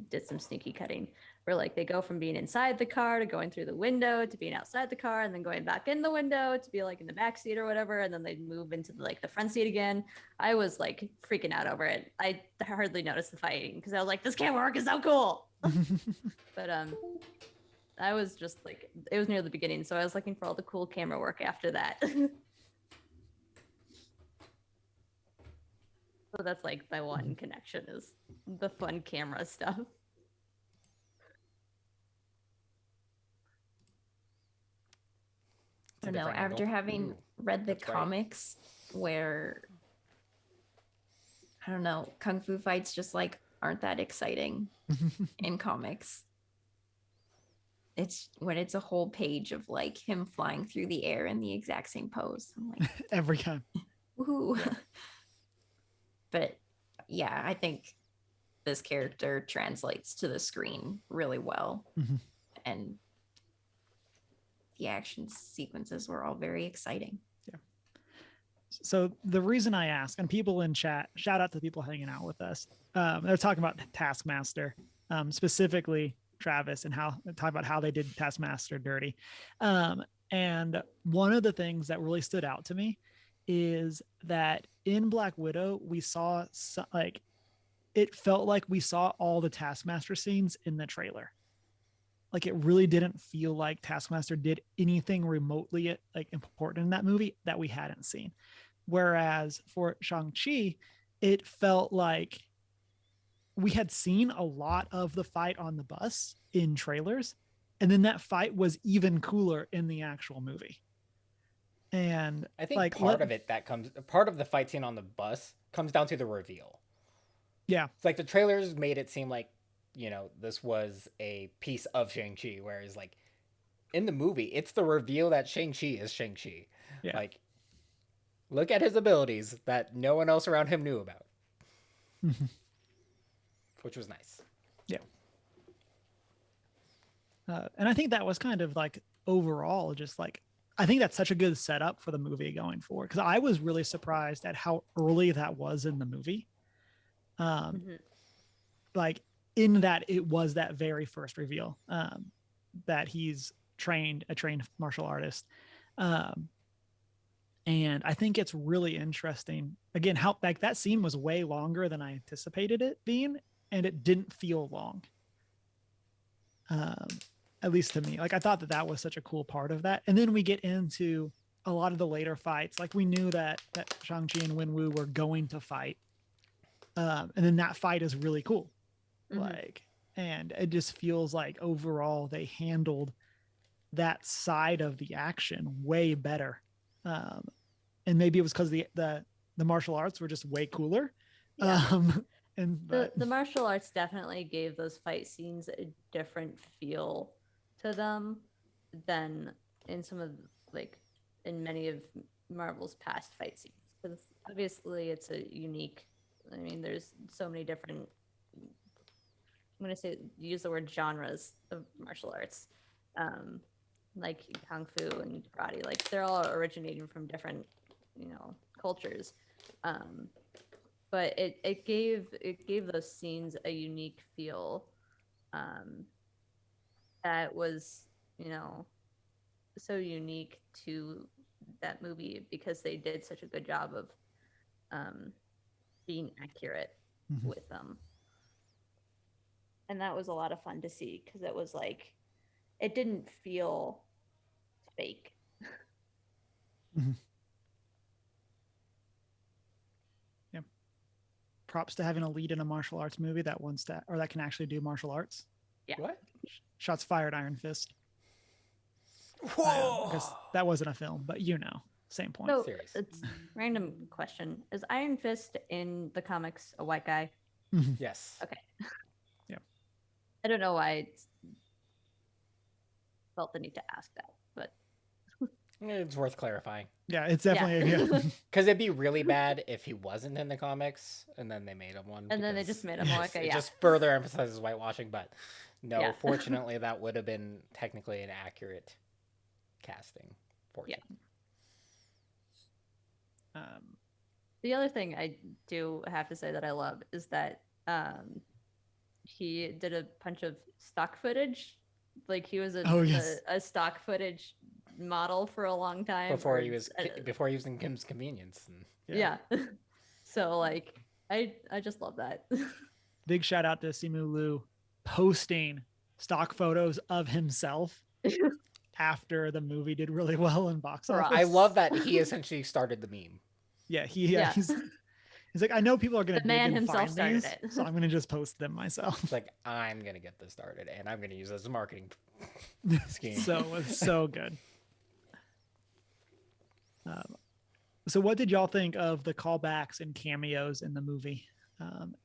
did some sneaky cutting where like they go from being inside the car to going through the window to being outside the car and then going back in the window to be like in the back seat or whatever, and then they move into like the front seat again. I was like freaking out over it. I hardly noticed the fighting because I was like, this camera work is so cool. But I was just like, it was near the beginning, so I was looking for all the cool camera work after that. So that's like my one connection is the fun camera stuff. I don't know. After having read the That's right. comics where, I don't know, kung fu fights just like aren't that exciting in comics. It's when it's a whole page of like him flying through the air in the exact same pose. I'm like, Every time. woohoo. But yeah, I think this character translates to the screen really well. And the action sequences were all very exciting. Yeah. So the reason I ask, and people in chat, shout out to people hanging out with us. They're talking about Taskmaster, specifically Travis, and talk about how they did Taskmaster dirty. And one of the things that really stood out to me is that in Black Widow, we saw like, it felt like we saw all the Taskmaster scenes in the trailer. Like it really didn't feel like Taskmaster did anything remotely like important in that movie that we hadn't seen. Whereas for Shang-Chi, it felt like we had seen a lot of the fight on the bus in trailers, and then that fight was even cooler in the actual movie. And I think like part of the fight scene on the bus comes down to the reveal. Yeah. It's like the trailers made it seem like, you know, this was a piece of Shang-Chi, whereas like in the movie, it's the reveal that Shang-Chi is Shang-Chi. Yeah. Like, look at his abilities that no one else around him knew about. Which was nice. Yeah. And I think that was kind of like overall just like, I think that's such a good setup for the movie going forward, because I was really surprised at how early that was in the movie. Like in that it was that very first reveal that he's a trained martial artist. And I think it's really interesting again how like that scene was way longer than I anticipated it being, and it didn't feel long, at least to me. Like I thought that was such a cool part of that. And then we get into a lot of the later fights. Like we knew that Shang-Chi and Wenwu were going to fight, and then that fight is really cool. Like, and it just feels like overall they handled that side of the action way better. And maybe it was because the martial arts were just way cooler. Yeah. But The martial arts definitely gave those fight scenes a different feel to them than in some of like in many of Marvel's past fight scenes. Because obviously it's a unique. I mean, there's so many different. I'm gonna say use the word genres of martial arts, like kung fu and karate. Like they're all originating from different, cultures. But it gave those scenes a unique feel, that was, so unique to that movie because they did such a good job of being accurate with them. And that was a lot of fun to see because it was like it didn't feel fake. Yeah. Props to having a lead in a martial arts movie that wants to, or that can actually do martial arts. Yeah. What? Shots fired, Iron Fist. Whoa! Because that wasn't a film, but same point. So Serious. it's random question: is Iron Fist in the comics a white guy? Yes. Okay. Yeah. I don't know why I felt the need to ask that, but It's worth clarifying. Yeah, it's definitely Because it'd be really bad if he wasn't in the comics and then they made him one. and then they just made him a white guy. It Yeah. just further emphasizes whitewashing, but no, Yeah. fortunately, that would have been technically an accurate casting. Fortunately. The other thing I do have to say that I love is that he did a bunch of stock footage. Like he was a stock footage model for a long time Before he was in Kim's Convenience. And... Yeah. So like I just love that. Big shout out to Simu Liu posting stock photos of himself after the movie did really well in box office. I love that he essentially started the meme. Yeah, he's like, I know people are gonna The man himself find started these, it. so I'm gonna just post them myself. It's like, I'm gonna get this started and I'm gonna use it as a marketing scheme. So it was so good. So what did y'all think of the callbacks and cameos in the movie,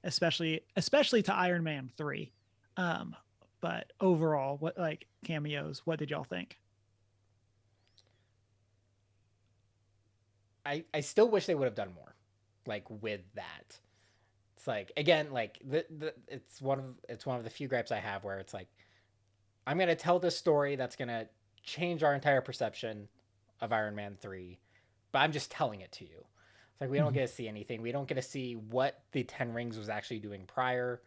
especially to Iron Man 3? But overall, what like cameos? What did y'all think? I still wish they would have done more, like with that. It's like, again, like it's one of the few gripes I have where it's like, I'm gonna tell this story that's gonna change our entire perception of Iron Man 3, but I'm just telling it to you. It's like we don't get to see anything. We don't get to see what the Ten Rings was actually doing prior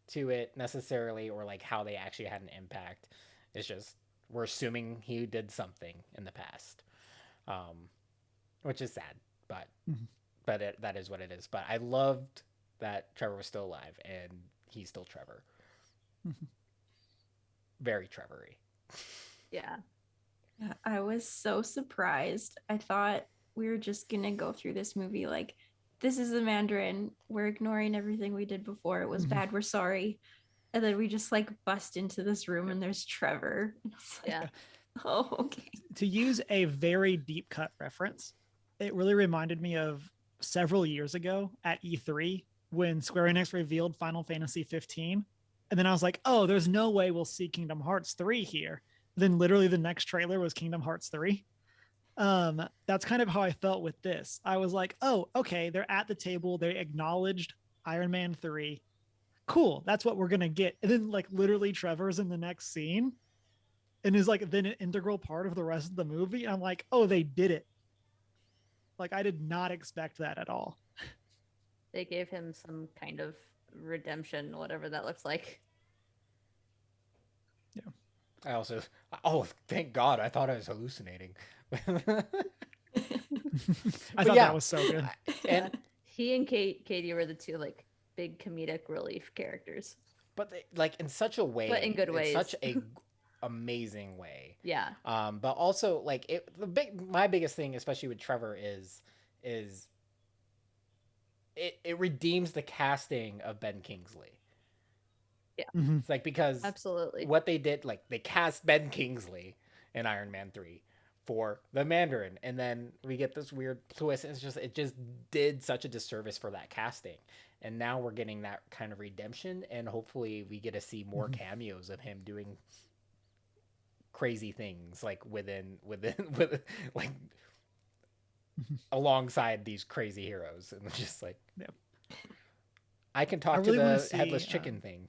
to it necessarily, or like how they actually had an impact. It's just we're assuming he did something in the past. Which is sad, but that is what it is. But I loved that Trevor was still alive, and he's still Trevor. Very Trevor-y. Yeah. I was so surprised. I thought we were just gonna go through this movie like, this is the Mandarin. We're ignoring everything we did before. It was bad. We're sorry. And then we just like bust into this room, and there's Trevor. And it's like, Yeah. oh, okay. To use a very deep cut reference, it really reminded me of several years ago at E3 when Square Enix revealed Final Fantasy 15. And then I was like, oh, there's no way we'll see Kingdom Hearts 3 here. Then literally the next trailer was Kingdom Hearts 3. That's kind of how I felt with this. I was like, oh, okay, they're at the table. They acknowledged Iron Man 3. Cool, that's what we're going to get. And then like literally Trevor's in the next scene and is like then an integral part of the rest of the movie. And I'm like, oh, they did it. Like I did not expect that at all. They gave him some kind of redemption, whatever that looks like. Yeah. I also, thank God, I thought I was hallucinating. I thought that was so good. And He and Katie were the two like big comedic relief characters. but they, like in such a way, But in good ways. such a amazing way. Yeah. But also like my biggest thing, especially with Trevor, is it redeems the casting of Ben Kingsley. Yeah. Mm-hmm. It's like, because Absolutely. what they did, like they cast Ben Kingsley in Iron Man 3 for the Mandarin, and then we get this weird twist. And it just did such a disservice for that casting, and now we're getting that kind of redemption, and hopefully we get to see more cameos of him doing crazy things like within with like alongside these crazy heroes, and just like I can talk really to wanna the see, headless chicken thing.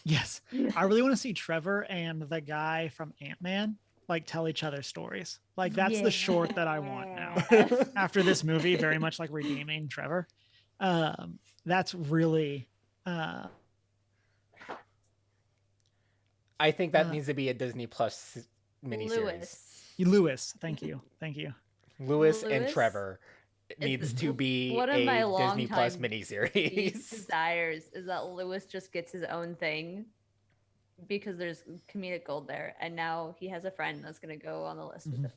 Yes. I really want to see Trevor and the guy from Ant-Man like tell each other stories. Like that's the short that I want now. After this movie, very much like redeeming Trevor. That's really I think that needs to be a Disney Plus miniseries. Lewis. Thank you. Lewis and Trevor needs to be one of a my Disney Plus longtime miniseries. desires is that Lewis just gets his own thing because there's comedic gold there, and now he has a friend that's going to go on the list with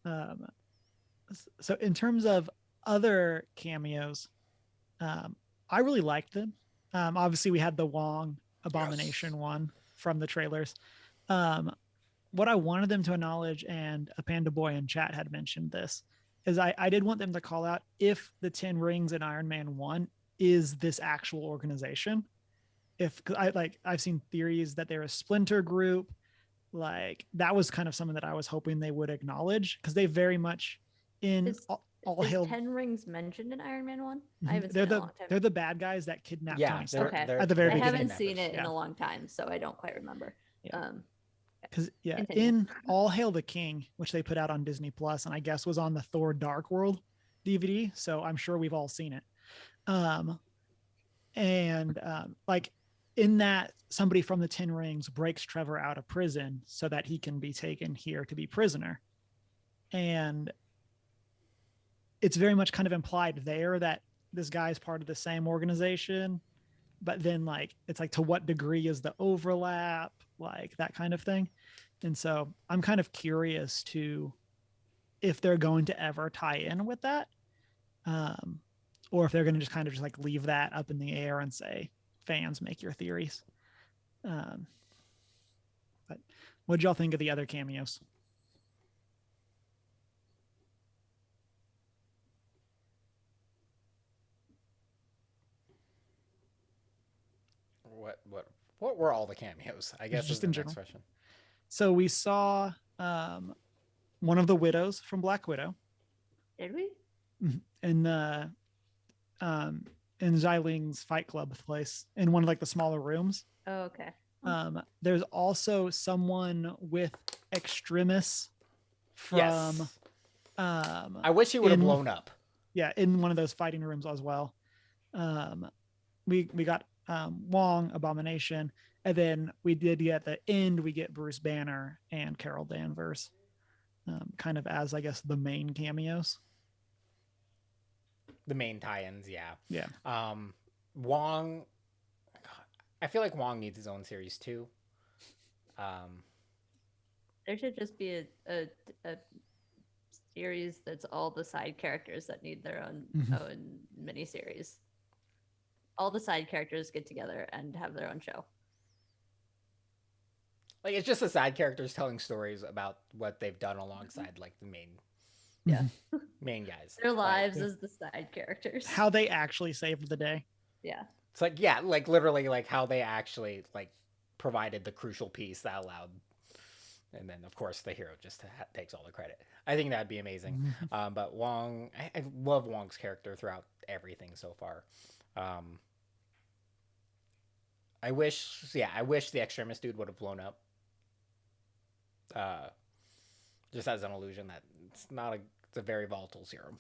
him. So in terms of other cameos, I really liked them. Obviously, we had the Wong Abomination one from the trailers. What I wanted them to acknowledge, and a Panda Boy in chat had mentioned this, is I did want them to call out if the 10 Rings in Iron Man 1 is this actual organization. If I've seen theories that they're a splinter group, like that was kind of something that I was hoping they would acknowledge, because they very much in all is hail 10 Rings mentioned in Iron Man 1? I haven't seen they're it in the a long time. they're the bad guys that kidnap Tony Stark Okay. at the very I beginning. haven't seen it in a long time, so I don't quite remember. Because Continue. in All Hail the King, which they put out on Disney Plus, and I guess was on the Thor Dark World DVD, so I'm sure we've all seen it. Like in that, somebody from the 10 Rings breaks Trevor out of prison so that he can be taken here to be prisoner, and it's very much kind of implied there that this guy's part of the same organization, but then like it's like, to what degree is the overlap, like that kind of thing. And so I'm kind of curious to if they're going to ever tie in with that, or if they're going to just kind of just like leave that up in the air and say, fans, make your theories. But what did y'all think of the other cameos? What were all the cameos? I guess Just is the in next general. question. So we saw one of the widows from Black Widow. Did we? In the in Xialing's Fight Club place, in one of like the smaller rooms. Oh, okay. There's also someone with Extremis from Yes. I wish he would have blown up. Yeah, in one of those fighting rooms as well. We got Wong, Abomination, and then we did get at the end, we get Bruce Banner and Carol Danvers, kind of as, I guess, the main cameos. The main tie-ins, yeah. Yeah. Wong, I feel like Wong needs his own series too. There should just be a series that's all the side characters that need their own miniseries. All the side characters get together and have their own show. Like, it's just the side characters telling stories about what they've done alongside like the main guys. Their lives as the side characters. How they actually saved the day. Yeah. It's like, yeah, like literally like how they actually like provided the crucial piece that allowed, and then of course the hero just takes all the credit. I think that'd be amazing. But Wong, I love Wong's character throughout everything so far. I wish the Extremis dude would have blown up. Just as an illusion that it's a very volatile serum.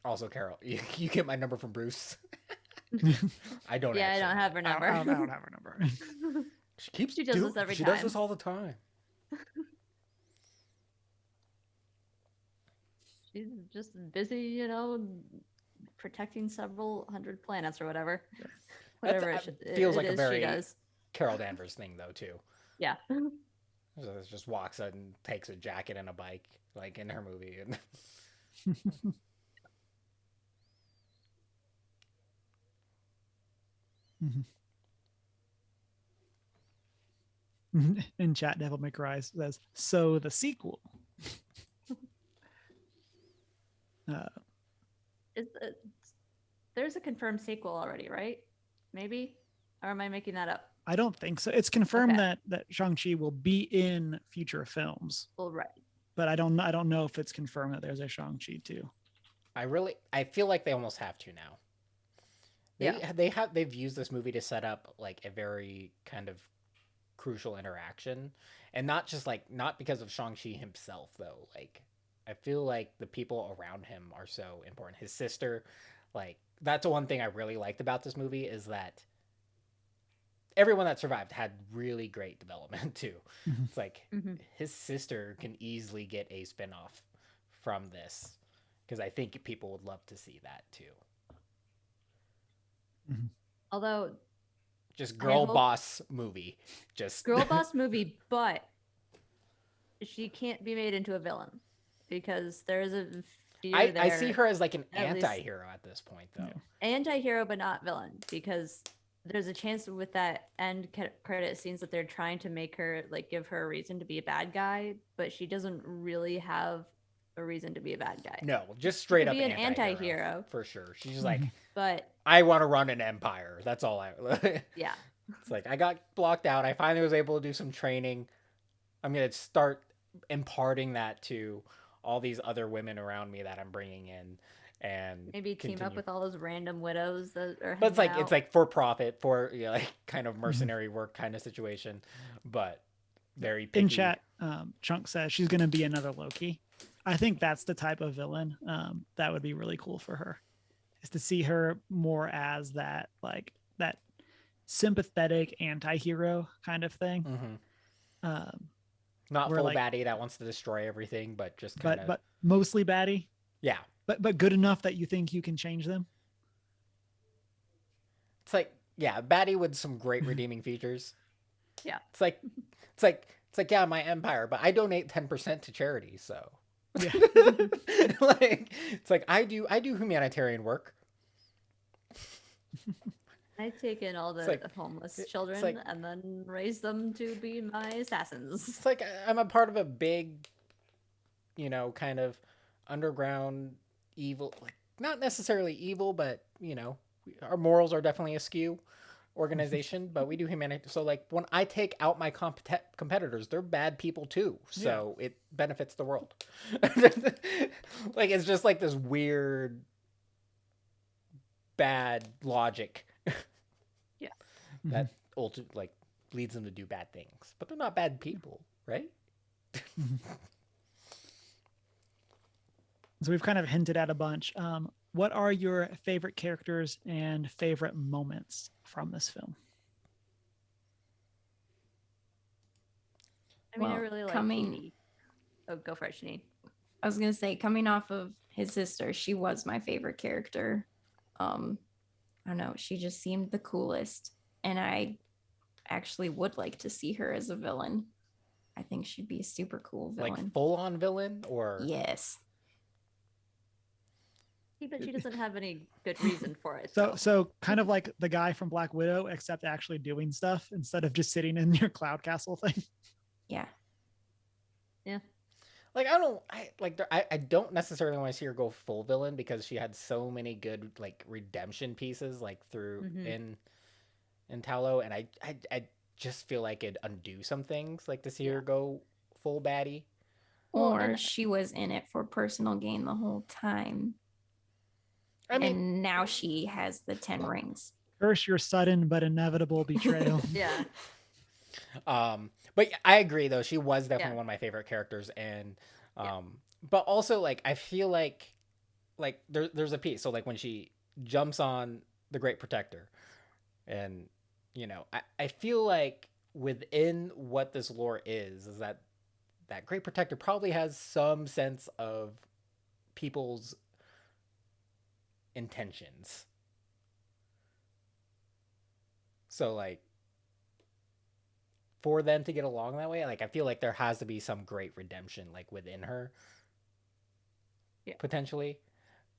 Also, Carol, you get my number from Bruce. I don't. Yeah, I don't have her number. I don't have her number. She does this every time. She does this all the time. She's just busy, protecting several hundred planets or whatever. Whatever it feels like a very she does. Carol Danvers thing, though, too. Yeah. So just walks out and takes a jacket and a bike, like in her movie. Mhm. In chat, Devil May Cry says, "So the sequel." Uh, Is there's a confirmed sequel already, right? Maybe, or am I making that up? I don't think so. It's confirmed Okay. that Shang-Chi will be in future films, Well, right. but I don't know if it's confirmed that there's a Shang-Chi too. I feel like they almost have to now. Yeah. They've used this movie to set up like a very kind of crucial interaction, and not because of Shang-Chi himself though. Like I feel like the people around him are so important. His sister, like that's the one thing I really liked about this movie is that everyone that survived had really great development too. Mhm. It's like Mm-hmm. his sister can easily get a spin-off from this because I think people would love to see that too. Mhm. Although Just I girl hope boss movie. Just girl boss movie, but she can't be made into a villain because there is a fear I see there, her as like an at least anti-hero at this point though. Yeah. anti-hero but not villain, because there's a chance with that end credit scenes that they're trying to make her like give her a reason to be a bad guy, but she doesn't really have a reason to be a bad guy. No, just She straight could up be an anti-hero, anti-hero, for sure. She's Mhm. like, but I want to run an empire. That's all I. yeah. It's like I got blocked out. I finally was able to do some training. I'm gonna start imparting that to all these other women around me that I'm bringing in, and Maybe team up continue. with all those random widows that are But hanging it's out. like for profit, for like kind of mercenary work kind of situation, but very picky. In chat, Chunk says she's going to be another Loki. I think that's the type of villain that would be really cool for her, is to see her more as that that sympathetic anti-hero kind of thing. Mm-hmm. Um, Not where full like, baddie that wants to destroy everything, but just kind of but mostly baddie, yeah. but good enough that you think you can change them. It's like yeah, baddie with some great redeeming features. Yeah. It's like yeah, my empire, but I donate 10% to charity, so Yeah. like it's like I do humanitarian work. I take in all the like- homeless children like- and then raise them to be my assassins. It's like I'm a part of a big, kind of underground evil, like not necessarily evil, but our morals are definitely askew organization, but we do humanity. So like when I take out my competitors, they're bad people too. So it benefits the world. Like it's just like this weird bad logic. Yeah. That like leads them to do bad things, but they're not bad people, right? So we've kind of hinted at a bunch. What are your favorite characters and favorite moments from this film? I mean, I Well, really like coming- Katie. Oh, go for it, Janine. I was gonna say, coming off of his sister, she was my favorite character. I don't know, she just seemed the coolest, and I actually would like to see her as a villain. I think she'd be a super cool villain. Like full on villain or Yes. But she doesn't have any good reason for it. So kind of like the guy from Black Widow, except actually doing stuff instead of just sitting in your cloud castle thing. Yeah. like I don't necessarily want to see her go full villain because she had so many good like redemption pieces like through in Talo, and I just feel like it'd undo some things like to see her go full baddie. Well, Or and- she was in it for personal gain the whole time. I mean, And now she has the 10 rings. Curse your sudden but inevitable betrayal. yeah. but yeah, I agree though. She was definitely Yeah. one of my favorite characters, and but also like I feel like there's a piece. So like when she jumps on the Great Protector, and I feel like within what this lore is that Great Protector probably has some sense of people's intentions. So like for them to get along that way, like I feel like there has to be some great redemption like within her. Yeah. Potentially.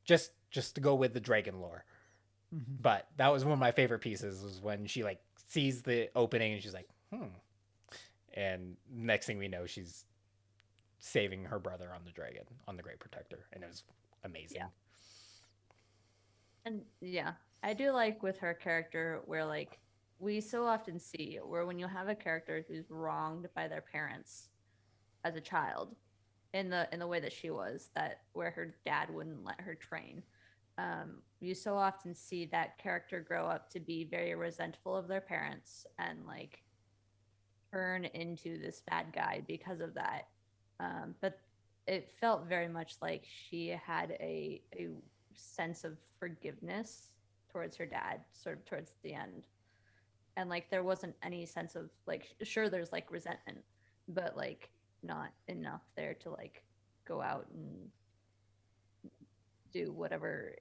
Just to go with the dragon lore. But that was one of my favorite pieces, was when she like sees the opening and she's like, and next thing we know, she's saving her brother on the dragon, on the Great Protector, and it was amazing. Yeah. And yeah, I do like with her character where like we so often see where when you have a character who's wronged by their parents as a child, in the way that she was, that where her dad wouldn't let her train, you so often see that character grow up to be very resentful of their parents and like turn into this bad guy because of that. But it felt very much like she had a sense of forgiveness towards her dad sort of towards the end, and like there wasn't any sense of like, sure there's like resentment, but like not enough there to like go out and do whatever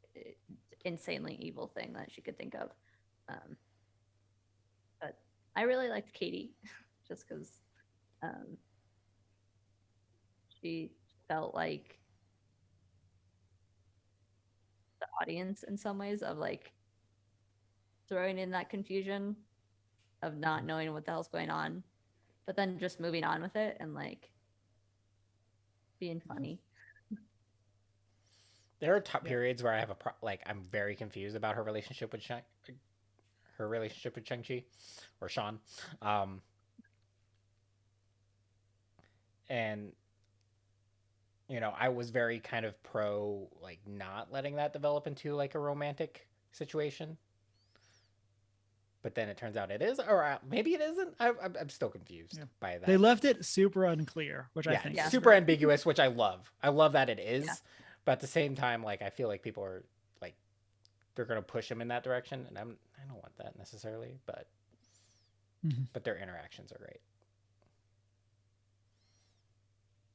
insanely evil thing that she could think of. But I really liked Katie just because she felt like the audience in some ways of like throwing in that confusion of not knowing what the hell's going on, but then just moving on with it and like being funny. There are periods where I have I'm very confused about her relationship with Shang-Chi or Sean. And I was very kind of pro like not letting that develop into like a romantic situation. But then it turns out it is, or maybe it isn't. I'm still confused by that. They left it super unclear, which I think is super ambiguous, which I love. I love that it is, but at the same time, like I feel like people are like they're gonna push him in that direction, and I don't want that necessarily, but but their interactions are great.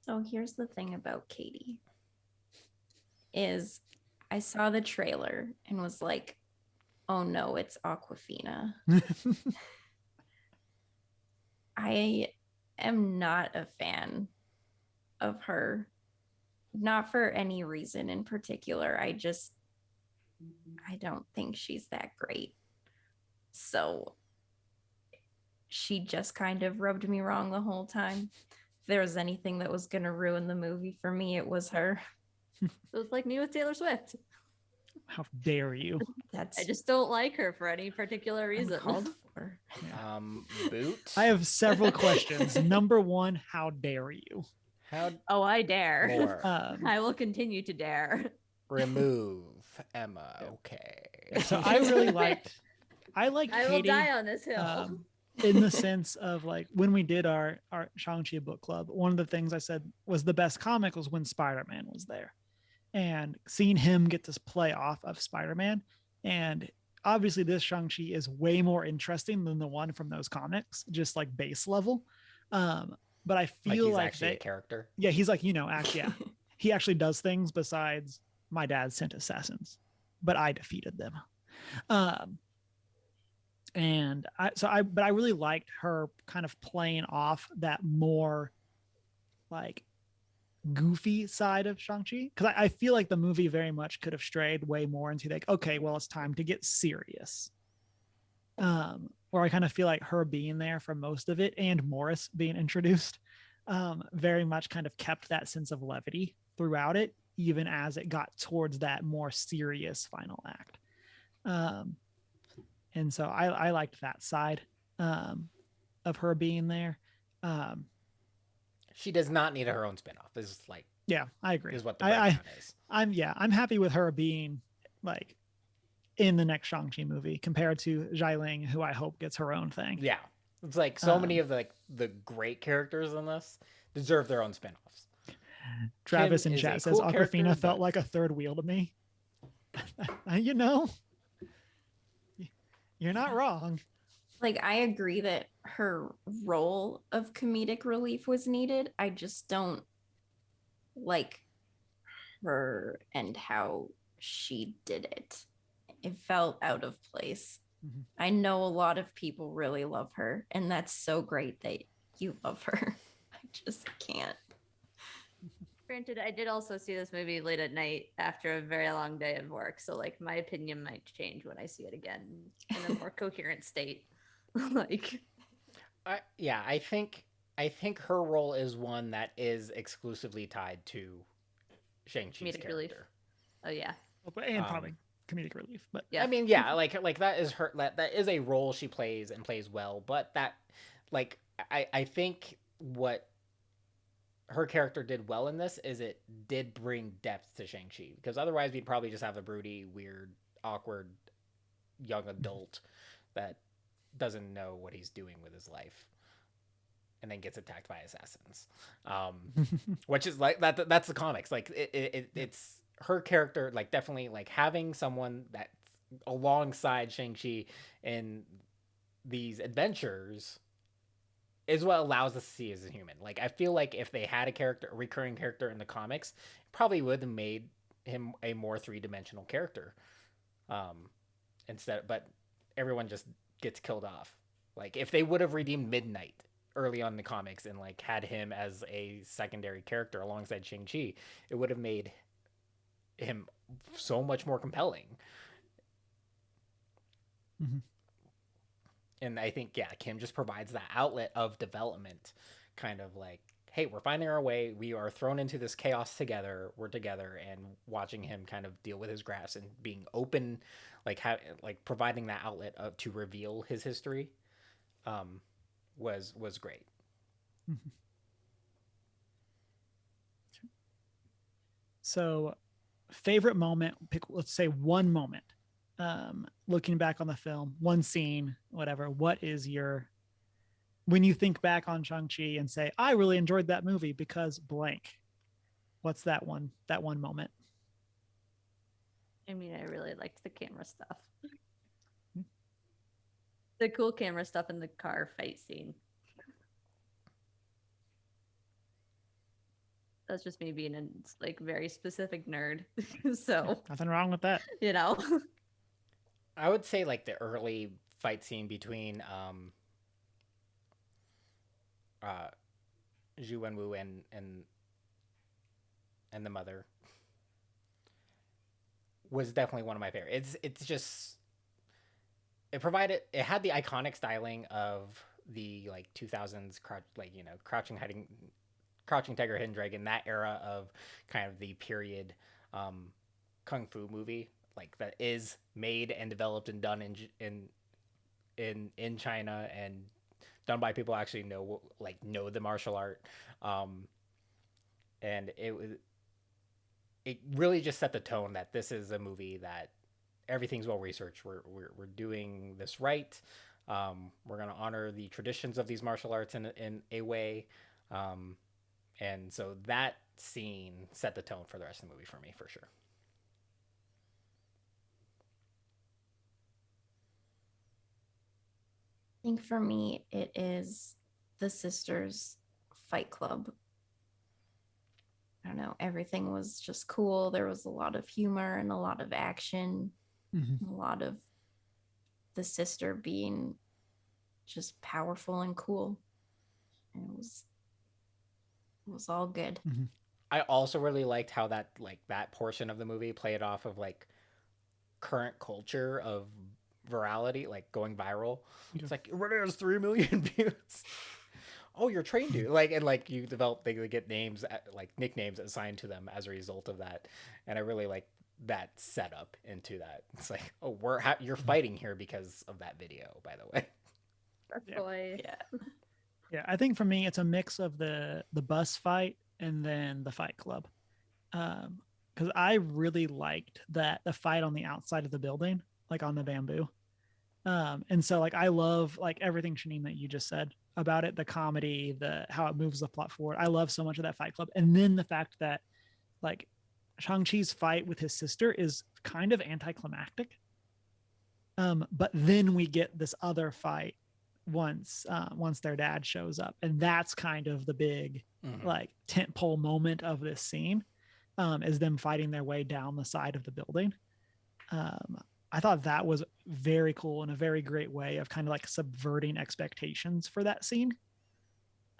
So here's the thing about Katie is I saw the trailer and was like, oh no, it's Awkwafina. I am not a fan of her. Not for any reason in particular. I don't think she's that great. So she just kind of rubbed me wrong the whole time. If there was anything that was going to ruin the movie for me, it was her. So it's like me with Taylor Swift. How dare you? I just don't like her for any particular reason. Called for. Boot. I have several questions. Number one, how dare you? Oh, I dare. More. I will continue to dare. Remove Emma. Okay. So I really liked I Katie. will die on this hill. In the sense of like when we did our Shang-Chi book club, one of the things I said was the best comic was when Spider-Man was there, and seeing him get this play off of Spider-Man. And obviously this Shang-Chi is way more interesting than the one from those comics, just like base level. But I feel he's like actually a character. Yeah, he's like, he actually does things besides my dad sent assassins, but I defeated them. And I really liked her kind of playing off that more like goofy side of Shang-Chi, because I feel like the movie very much could have strayed way more into like, okay, well, it's time to get serious. Where I kind of feel like her being there for most of it and Morris being introduced very much kind of kept that sense of levity throughout it, even as it got towards that more serious final act. And so I liked that side of her being there. She does not need her own spinoff. Is like, yeah, I agree. Is what the breakdown is. I'm happy with her being like in the next Shang-Chi movie compared to Xialing, who I hope gets her own thing. Yeah, it's like so many of the great characters in this deserve their own spinoffs. Travis Kim in chat says cool Awkwafina felt like a third wheel to me. You're not wrong. Like, I agree that her role of comedic relief was needed. I just don't like her and how she did it. It felt out of place. Mm-hmm. I know a lot of people really love her, and that's so great that you love her. I just can't. Granted, I did also see this movie late at night after a very long day of work, so like my opinion might change when I see it again in a more coherent state. Like, Yeah, I think her role is one that is exclusively tied to Shang-Chi's comedic relief. character. Oh yeah, And Um, probably comedic relief, but yeah. I mean, yeah, like that is her that is a role she plays and plays well, but that like I think what her character did well in this is it did bring depth to Shang-Chi, because otherwise we'd probably just have a broody, weird, awkward young adult that doesn't know what he's doing with his life and then gets attacked by assassins. Which is like that's the comics. Like it's her character, like definitely like having someone that's alongside Shang-Chi in these adventures is what allows us to see as a human. Like I feel like if they had a recurring character in the comics, it probably would have made him a more three-dimensional character. But everyone just gets killed off. Like if they would have redeemed Midnight early on in the comics and like had him as a secondary character alongside Shang-Chi, it would have made him so much more compelling. Mhm. And I think, yeah, Kim just provides that outlet of development, kind of like, hey, we're finding our way. We are thrown into this chaos together. We're together, and watching him kind of deal with his graphs and being open, like providing that outlet to reveal his history, was great. Mhm. So, favorite moment, pick, let's say one moment. Looking back on the film, one scene, whatever. What is your, when you think back on Shang-Chi and say, I really enjoyed that movie because blank? What's that one moment? I mean, I really liked the camera stuff. The cool camera stuff in the car fight scene. That's just me being a like very specific nerd. So, Nothing wrong with that. you know. I would say like the early fight scene between uh Zhu Wenwu and the mother was definitely one of my favorites. It's just it had the iconic styling of the like 2000s crouching tiger hidden dragon, that era of kind of the period kung fu movie, like that is made and developed and done in China and done by people who actually know the martial art. And it really just set the tone that this is a movie that everything's well researched. We're doing this right. We're gonna honor the traditions of these martial arts in a way, and so that scene set the tone for the rest of the movie for me, for sure. I think for me, it is the sisters fight club. I don't know. Everything was just cool. There was a lot of humor and a lot of action, Mhm. a lot of the sister being just powerful and cool. And it was all good. Mhm. I also really liked how that portion of the movie played off of like current culture of virality, like going viral. Yeah. It's like, it has 3 million views. Oh, you're trained to like, and like you develop, they get names, like nicknames assigned to them as a result of that. And I really like that setup into that. It's like, oh, you're fighting here because of that video, by the way. Yeah. Boy. Yeah. Yeah, I think for me it's a mix of the bus fight and then the fight club. Because I really liked that the fight on the outside of the building, like on the bamboo. And so like I love like everything Shanine that you just said about it, the comedy, the how it moves the plot forward. I love so much of that fight club. And then the fact that like Shang-Chi's fight with his sister is kind of anticlimactic. But then we get this other fight once their dad shows up, and that's kind of the big Mm-hmm. like tentpole moment of this scene, is them fighting their way down the side of the building. Um, I thought that was very cool and a very great way of kind of like subverting expectations for that scene.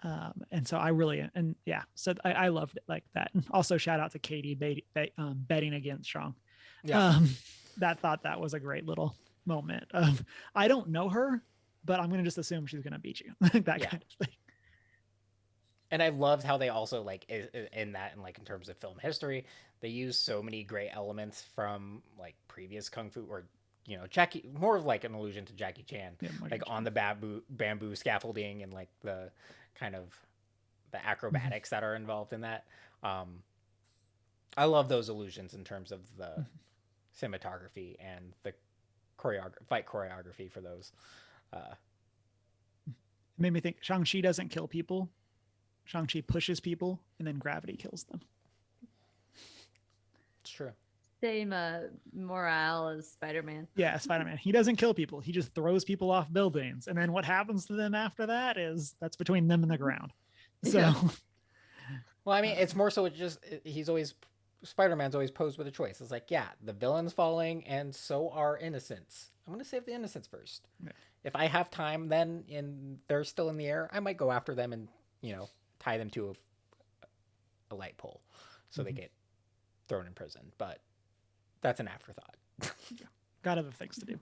And so I really, and yeah, so I loved it like that. And also shout out to Katie betting against Shang. Yeah. That was a great little moment of, I don't know her, but I'm going to just assume she's going to beat you. That Yeah. kind of thing. And I loved how they also like in that, and like in terms of film history, they use so many great elements from like previous kung fu, or Jackie, more of like an allusion to Jackie Chan, Yeah, like on the bamboo scaffolding, and like the kind of the acrobatics that are involved in that. I love those allusions in terms of the cinematography and the fight choreography for those. It made me think Shang-Chi doesn't kill people. Shang-Chi pushes people, and then gravity kills them. It's true. Same morale as Spider-Man. Yeah, Spider-Man. He doesn't kill people. He just throws people off buildings. And then what happens to them after that that's between them and the ground. So, Yeah. Well, I mean, it's more so Spider-Man's always posed with a choice. It's like, yeah, the villain's falling, and so are innocents. I'm going to save the innocents first. Yeah. If I have time, then they're still in the air, I might go after them and, tie them to a light pole so they get thrown in prison. But that's an afterthought. got other things to do.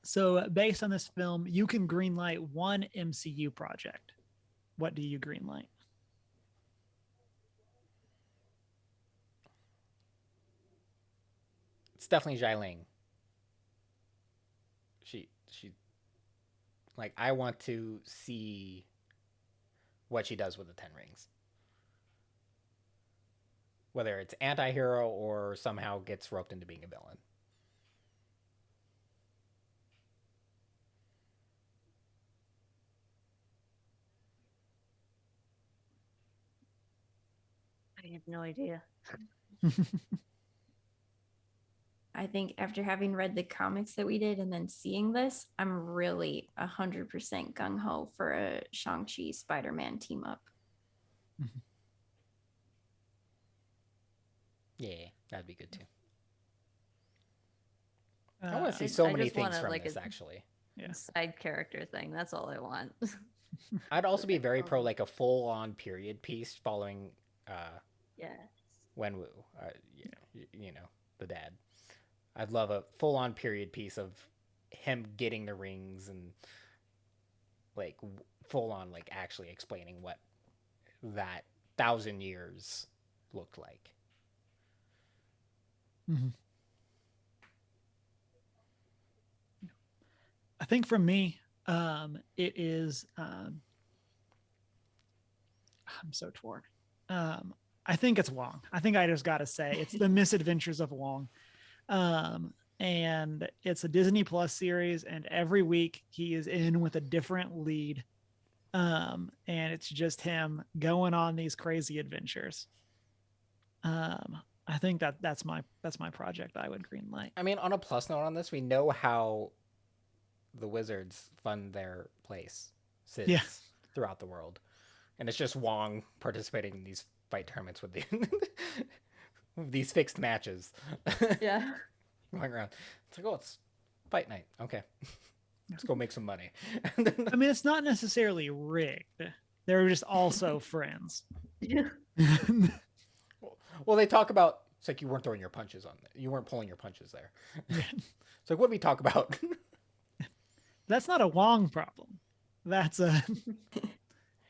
So based on this film, you can greenlight one MCU project. What do you greenlight? It's definitely Xialing. She like, I want to see what she does with the Ten Rings. Whether it's anti-hero or somehow gets roped into being a villain. I have no idea. I think after having read the comics that we did and then seeing this, I'm really 100% gung-ho for a Shang-Chi Spider-Man team up. Yeah, that'd be good too. Uh, I want to see so I many just things wanna, from like, this, a- actually. Yeah. Side character thing. That's all I want. I'd also be very pro, like, a full-on period piece following Yes. Wenwu, the dad. I'd love a full-on period piece of him getting the rings and, like, full-on, like, actually explaining what that 1,000 years looked like. Mm-hmm. I think for me, it is. I'm so torn. I think it's Wong. I think I just got to say it's the Misadventures of Wong. And it's a Disney Plus series, and every week he is in with a different lead. And it's just him going on these crazy adventures. I think that's my project I would greenlight. I mean, on a plus note on this, we know how the Wizards fund their place throughout the world. And it's just Wong participating in these fight tournaments with these fixed matches. Yeah. Going around. It's like, oh, it's fight night. Okay. Let's go make some money. I mean, it's not necessarily rigged. They're just also friends. Yeah. Well, they talk about, it's like you weren't throwing your punches on there. You weren't pulling your punches there. It's like, what do we talk about? That's not a Wong problem. That's a.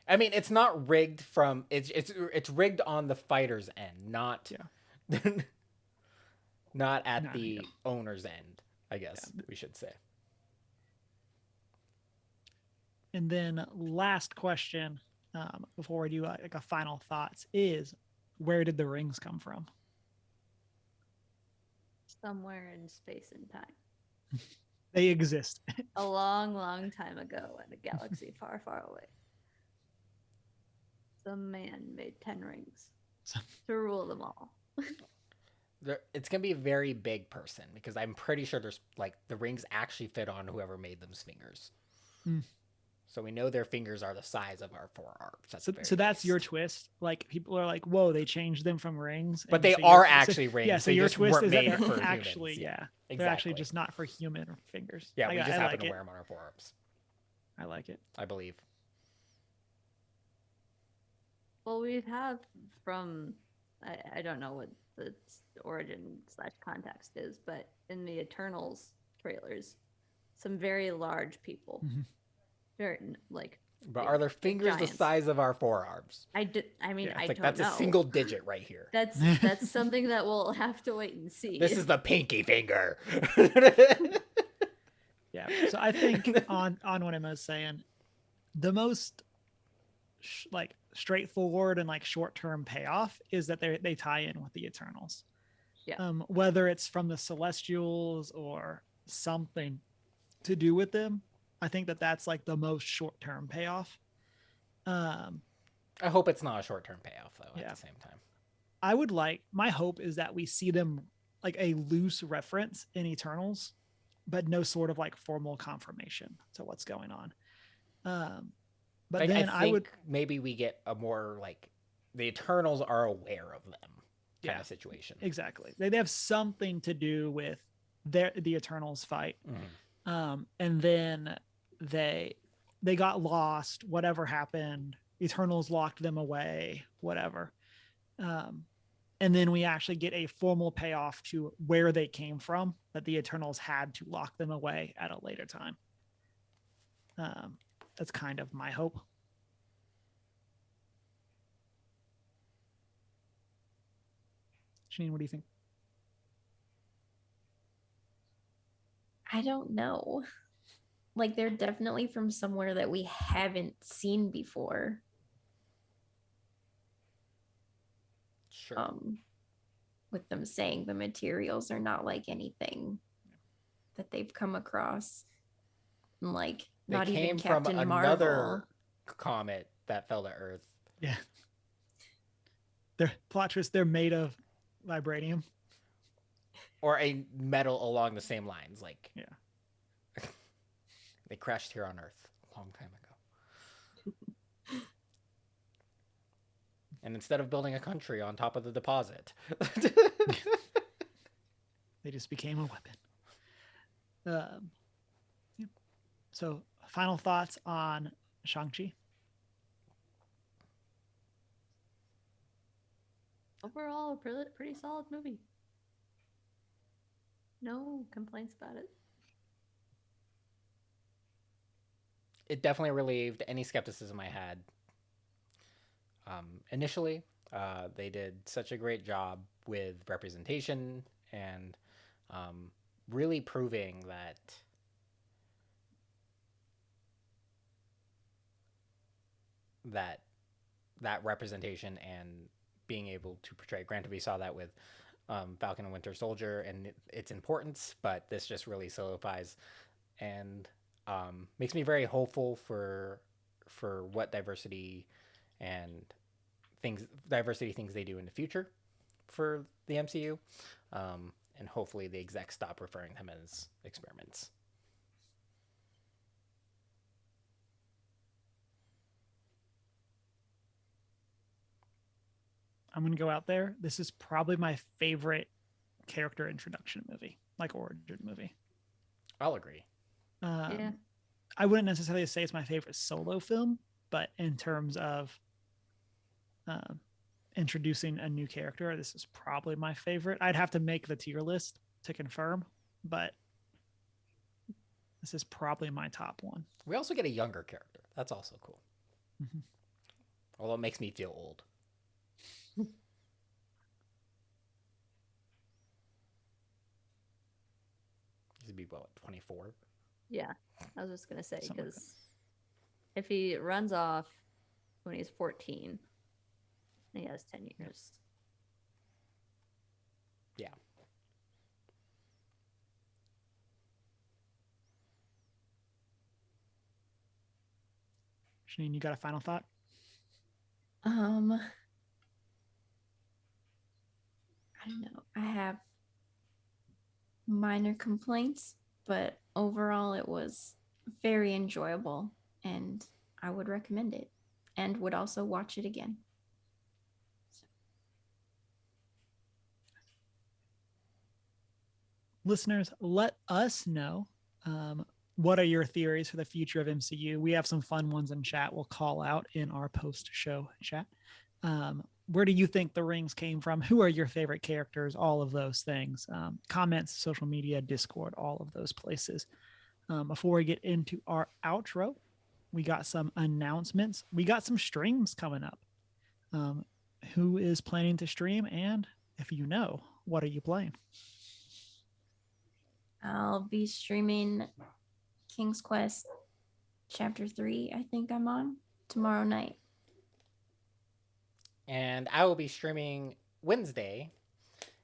I mean, it's not rigged from it's rigged on the fighter's end, not not at the owner's end, I guess we should say. And then last question, before we do like a final thoughts, is where did the rings come from? Somewhere in space and time. They exist. A long, long time ago in a galaxy far, far away. Some man made 10 rings to rule them all. It's going to be a very big person, because I'm pretty sure there's like the rings actually fit on whoever made them's fingers. So we know their fingers are the size of our forearms. So that's your twist. Like, people are like, "Whoa, they changed them from rings," but they are actually rings. Yeah, so they your just twist weren't is that made they're for actually humans. they're actually just not for human fingers. Yeah, we just happen like to it. wear them on our forearms. I like it. I believe. Well, we have from I don't know what the origin / context is, but in the Eternals trailers, some very large people, Mhm. very like. But big- are their big fingers the giants. size of our forearms? I did. I mean, Yeah. I It's like don't that's know. a single digit right here. That's something that we'll have to wait and see. This is the pinky finger. Yeah. So I think on what Emma's saying, the most like straightforward and like short-term payoff is that they tie in with the Eternals. Yeah. Whether it's from the Celestials or something to do with them, I think that that's like the most short-term payoff. I hope it's not a short-term payoff though. Yeah. At the same time, I would like, my hope is that we see them like a loose reference in Eternals, but no sort of like formal confirmation to what's going on. But like, then I think maybe we get a more like the Eternals are aware of them kind of situation. Exactly. They have something to do with the Eternals fight. And then they got lost, whatever happened, Eternals locked them away, whatever. And then we actually get a formal payoff to where they came from, that the Eternals had to lock them away at a later time. That's kind of my hope. Janine, what do you think? I don't know. Like they're definitely from somewhere that we haven't seen before. Sure. With them saying the materials are not like anything that they've come across. And like They not came even from Captain another Marvel. comet that fell to Earth. Yeah. They're plot twist, they're made of vibranium. Or a metal along the same lines. Like, Yeah. they crashed here on Earth a long time ago. And instead of building a country on top of the deposit, They just became a weapon. Yeah. So, final thoughts on Shang-Chi? Overall, a pretty solid movie. No complaints about it. it definitely relieved any skepticism I had. Initially, they did such a great job with representation and really proving that representation and being able to portray. Granted, we saw that with Falcon and Winter Soldier and its importance, but this just really solidifies and makes me very hopeful for what diversity things they do in the future for the MCU, and hopefully the execs stop referring to them as experiments. I'm going to go out there. This is probably my favorite character introduction movie, like origin movie. I'll agree. Yeah. I wouldn't necessarily say it's my favorite solo film, but in terms of introducing a new character, this is probably my favorite. I'd have to make the tier list to confirm, but this is probably my top one. We also get a younger character. That's also cool. Mm-hmm. Although it makes me feel old. He's be what, 24? Yeah, I was just gonna say Something like because if he runs off when he's 14, he has 10 years. Yeah. Janine, you got a final thought? I don't know. I have minor complaints, but overall it was very enjoyable and I would recommend it and would also watch it again. Listeners, let us know what are your theories for the future of MCU? We have some fun ones in chat we'll call out in our post-show chat. Where do you think the rings came from? Who are your favorite characters? All of those things. Comments, social media, Discord, all of those places. Before we get into our outro, we got some announcements. We got some streams coming up. Who is planning to stream? And if you know, what are you playing? I'll be streaming King's Quest Chapter 3, I think I'm on, tomorrow night. And I will be streaming Wednesday.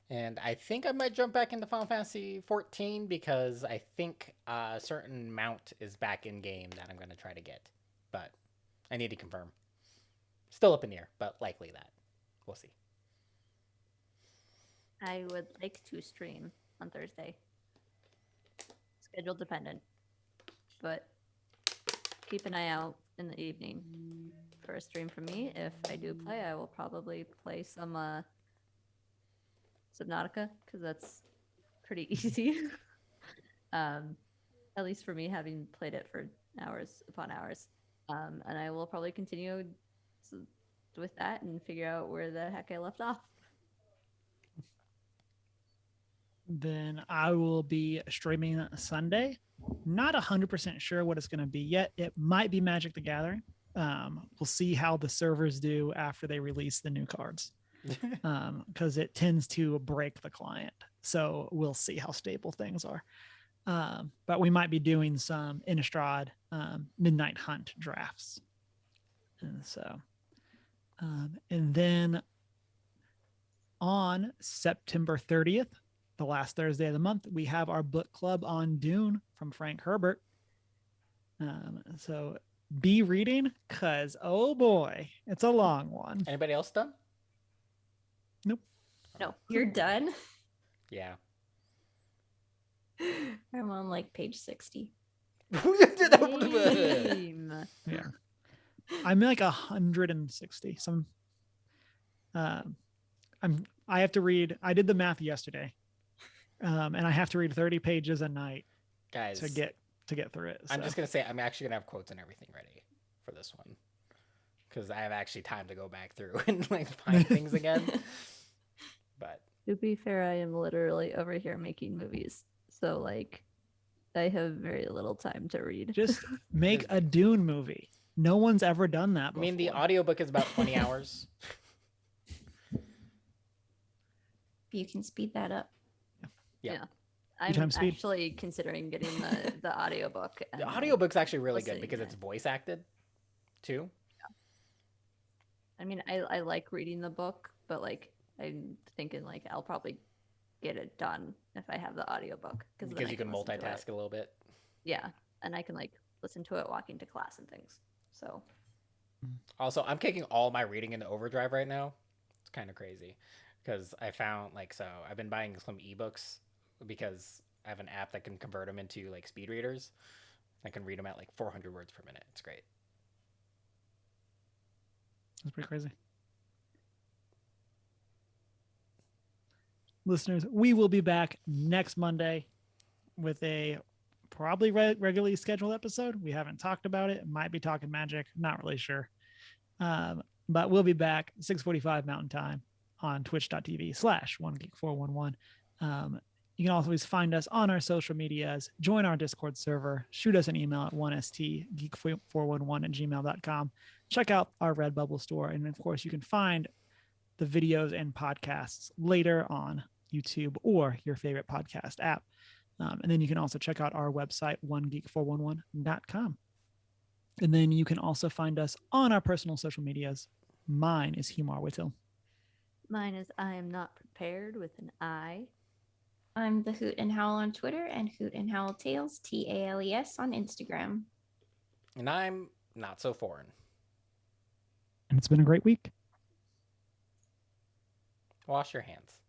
And I think I might jump back into Final Fantasy 14 because I think a certain mount is back in game that I'm going to try to get. But I need to confirm. Still up in the air, but likely that. We'll see. I would like to stream on Thursday. Schedule dependent. But keep an eye out in the evening for a stream from me. If I do play, I will probably play some Subnautica because that's pretty easy. At least for me, having played it for hours upon hours. And I will probably continue with that and figure out where the heck I left off. Then I will be streaming Sunday. Not 100% sure what it's going to be yet. It might be Magic the Gathering. We'll see how the servers do after they release the new cards, because it tends to break the client. So we'll see how stable things are. But we might be doing some Innistrad Midnight Hunt drafts. And so, and then on September 30th, the last Thursday of the month, we have our book club on Dune from Frank Herbert. So be reading, because oh boy, it's a long one. Anybody else done? Nope. No. You're done? Yeah. I'm on like page 60. Same. Yeah. I'm like 160. I have to read, I did the math yesterday. And I have to read 30 pages a night Guys, to get through it. I'm so. just going to say I'm actually going to have quotes and everything ready for this one. Because I have actually time to go back through and like find things again. But To be fair, I am literally over here making movies. So, like, I have very little time to read. Just make a Dune movie. No one's ever done that before. I mean, the audiobook is about 20 hours. You can speed that up. Yeah. I'm times speed. actually considering getting the audiobook. The audiobook's actually really good listening because to it's it. voice acted too. I mean, I like reading the book, but like I'm thinking like I'll probably get it done if I have the audiobook Because you can multitask it a little bit. Yeah, and I can like listen to it walking to class and things. So Also, I'm kicking all my reading into overdrive right now. It's kind of crazy because I found so I've been buying some ebooks because I have an app that can convert them into like speed readers. I can read them at like 400 words per minute. It's great. That's pretty crazy. Listeners, we will be back next Monday with a probably regularly scheduled episode. We haven't talked about it. Might be talking Magic. Not really sure. But we'll be back 6:45 Mountain Time on twitch.tv/onegeek411. You can always find us on our social medias, join our Discord server, shoot us an email at 1stgeek411@gmail.com. Check out our Redbubble store. And of course, you can find the videos and podcasts later on YouTube or your favorite podcast app. And then you can also check out our website, onegeek411.com. And then you can also find us on our personal social medias. Mine is Humar Whittle. mine is I am not prepared with an I. I'm the Hoot and Howl on Twitter and Hoot and Howl Tales, TALES on Instagram. And I'm not so foreign. And it's been a great week. Wash your hands.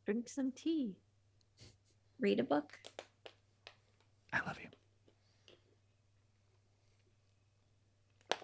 Drink some tea. Read a book. I love you.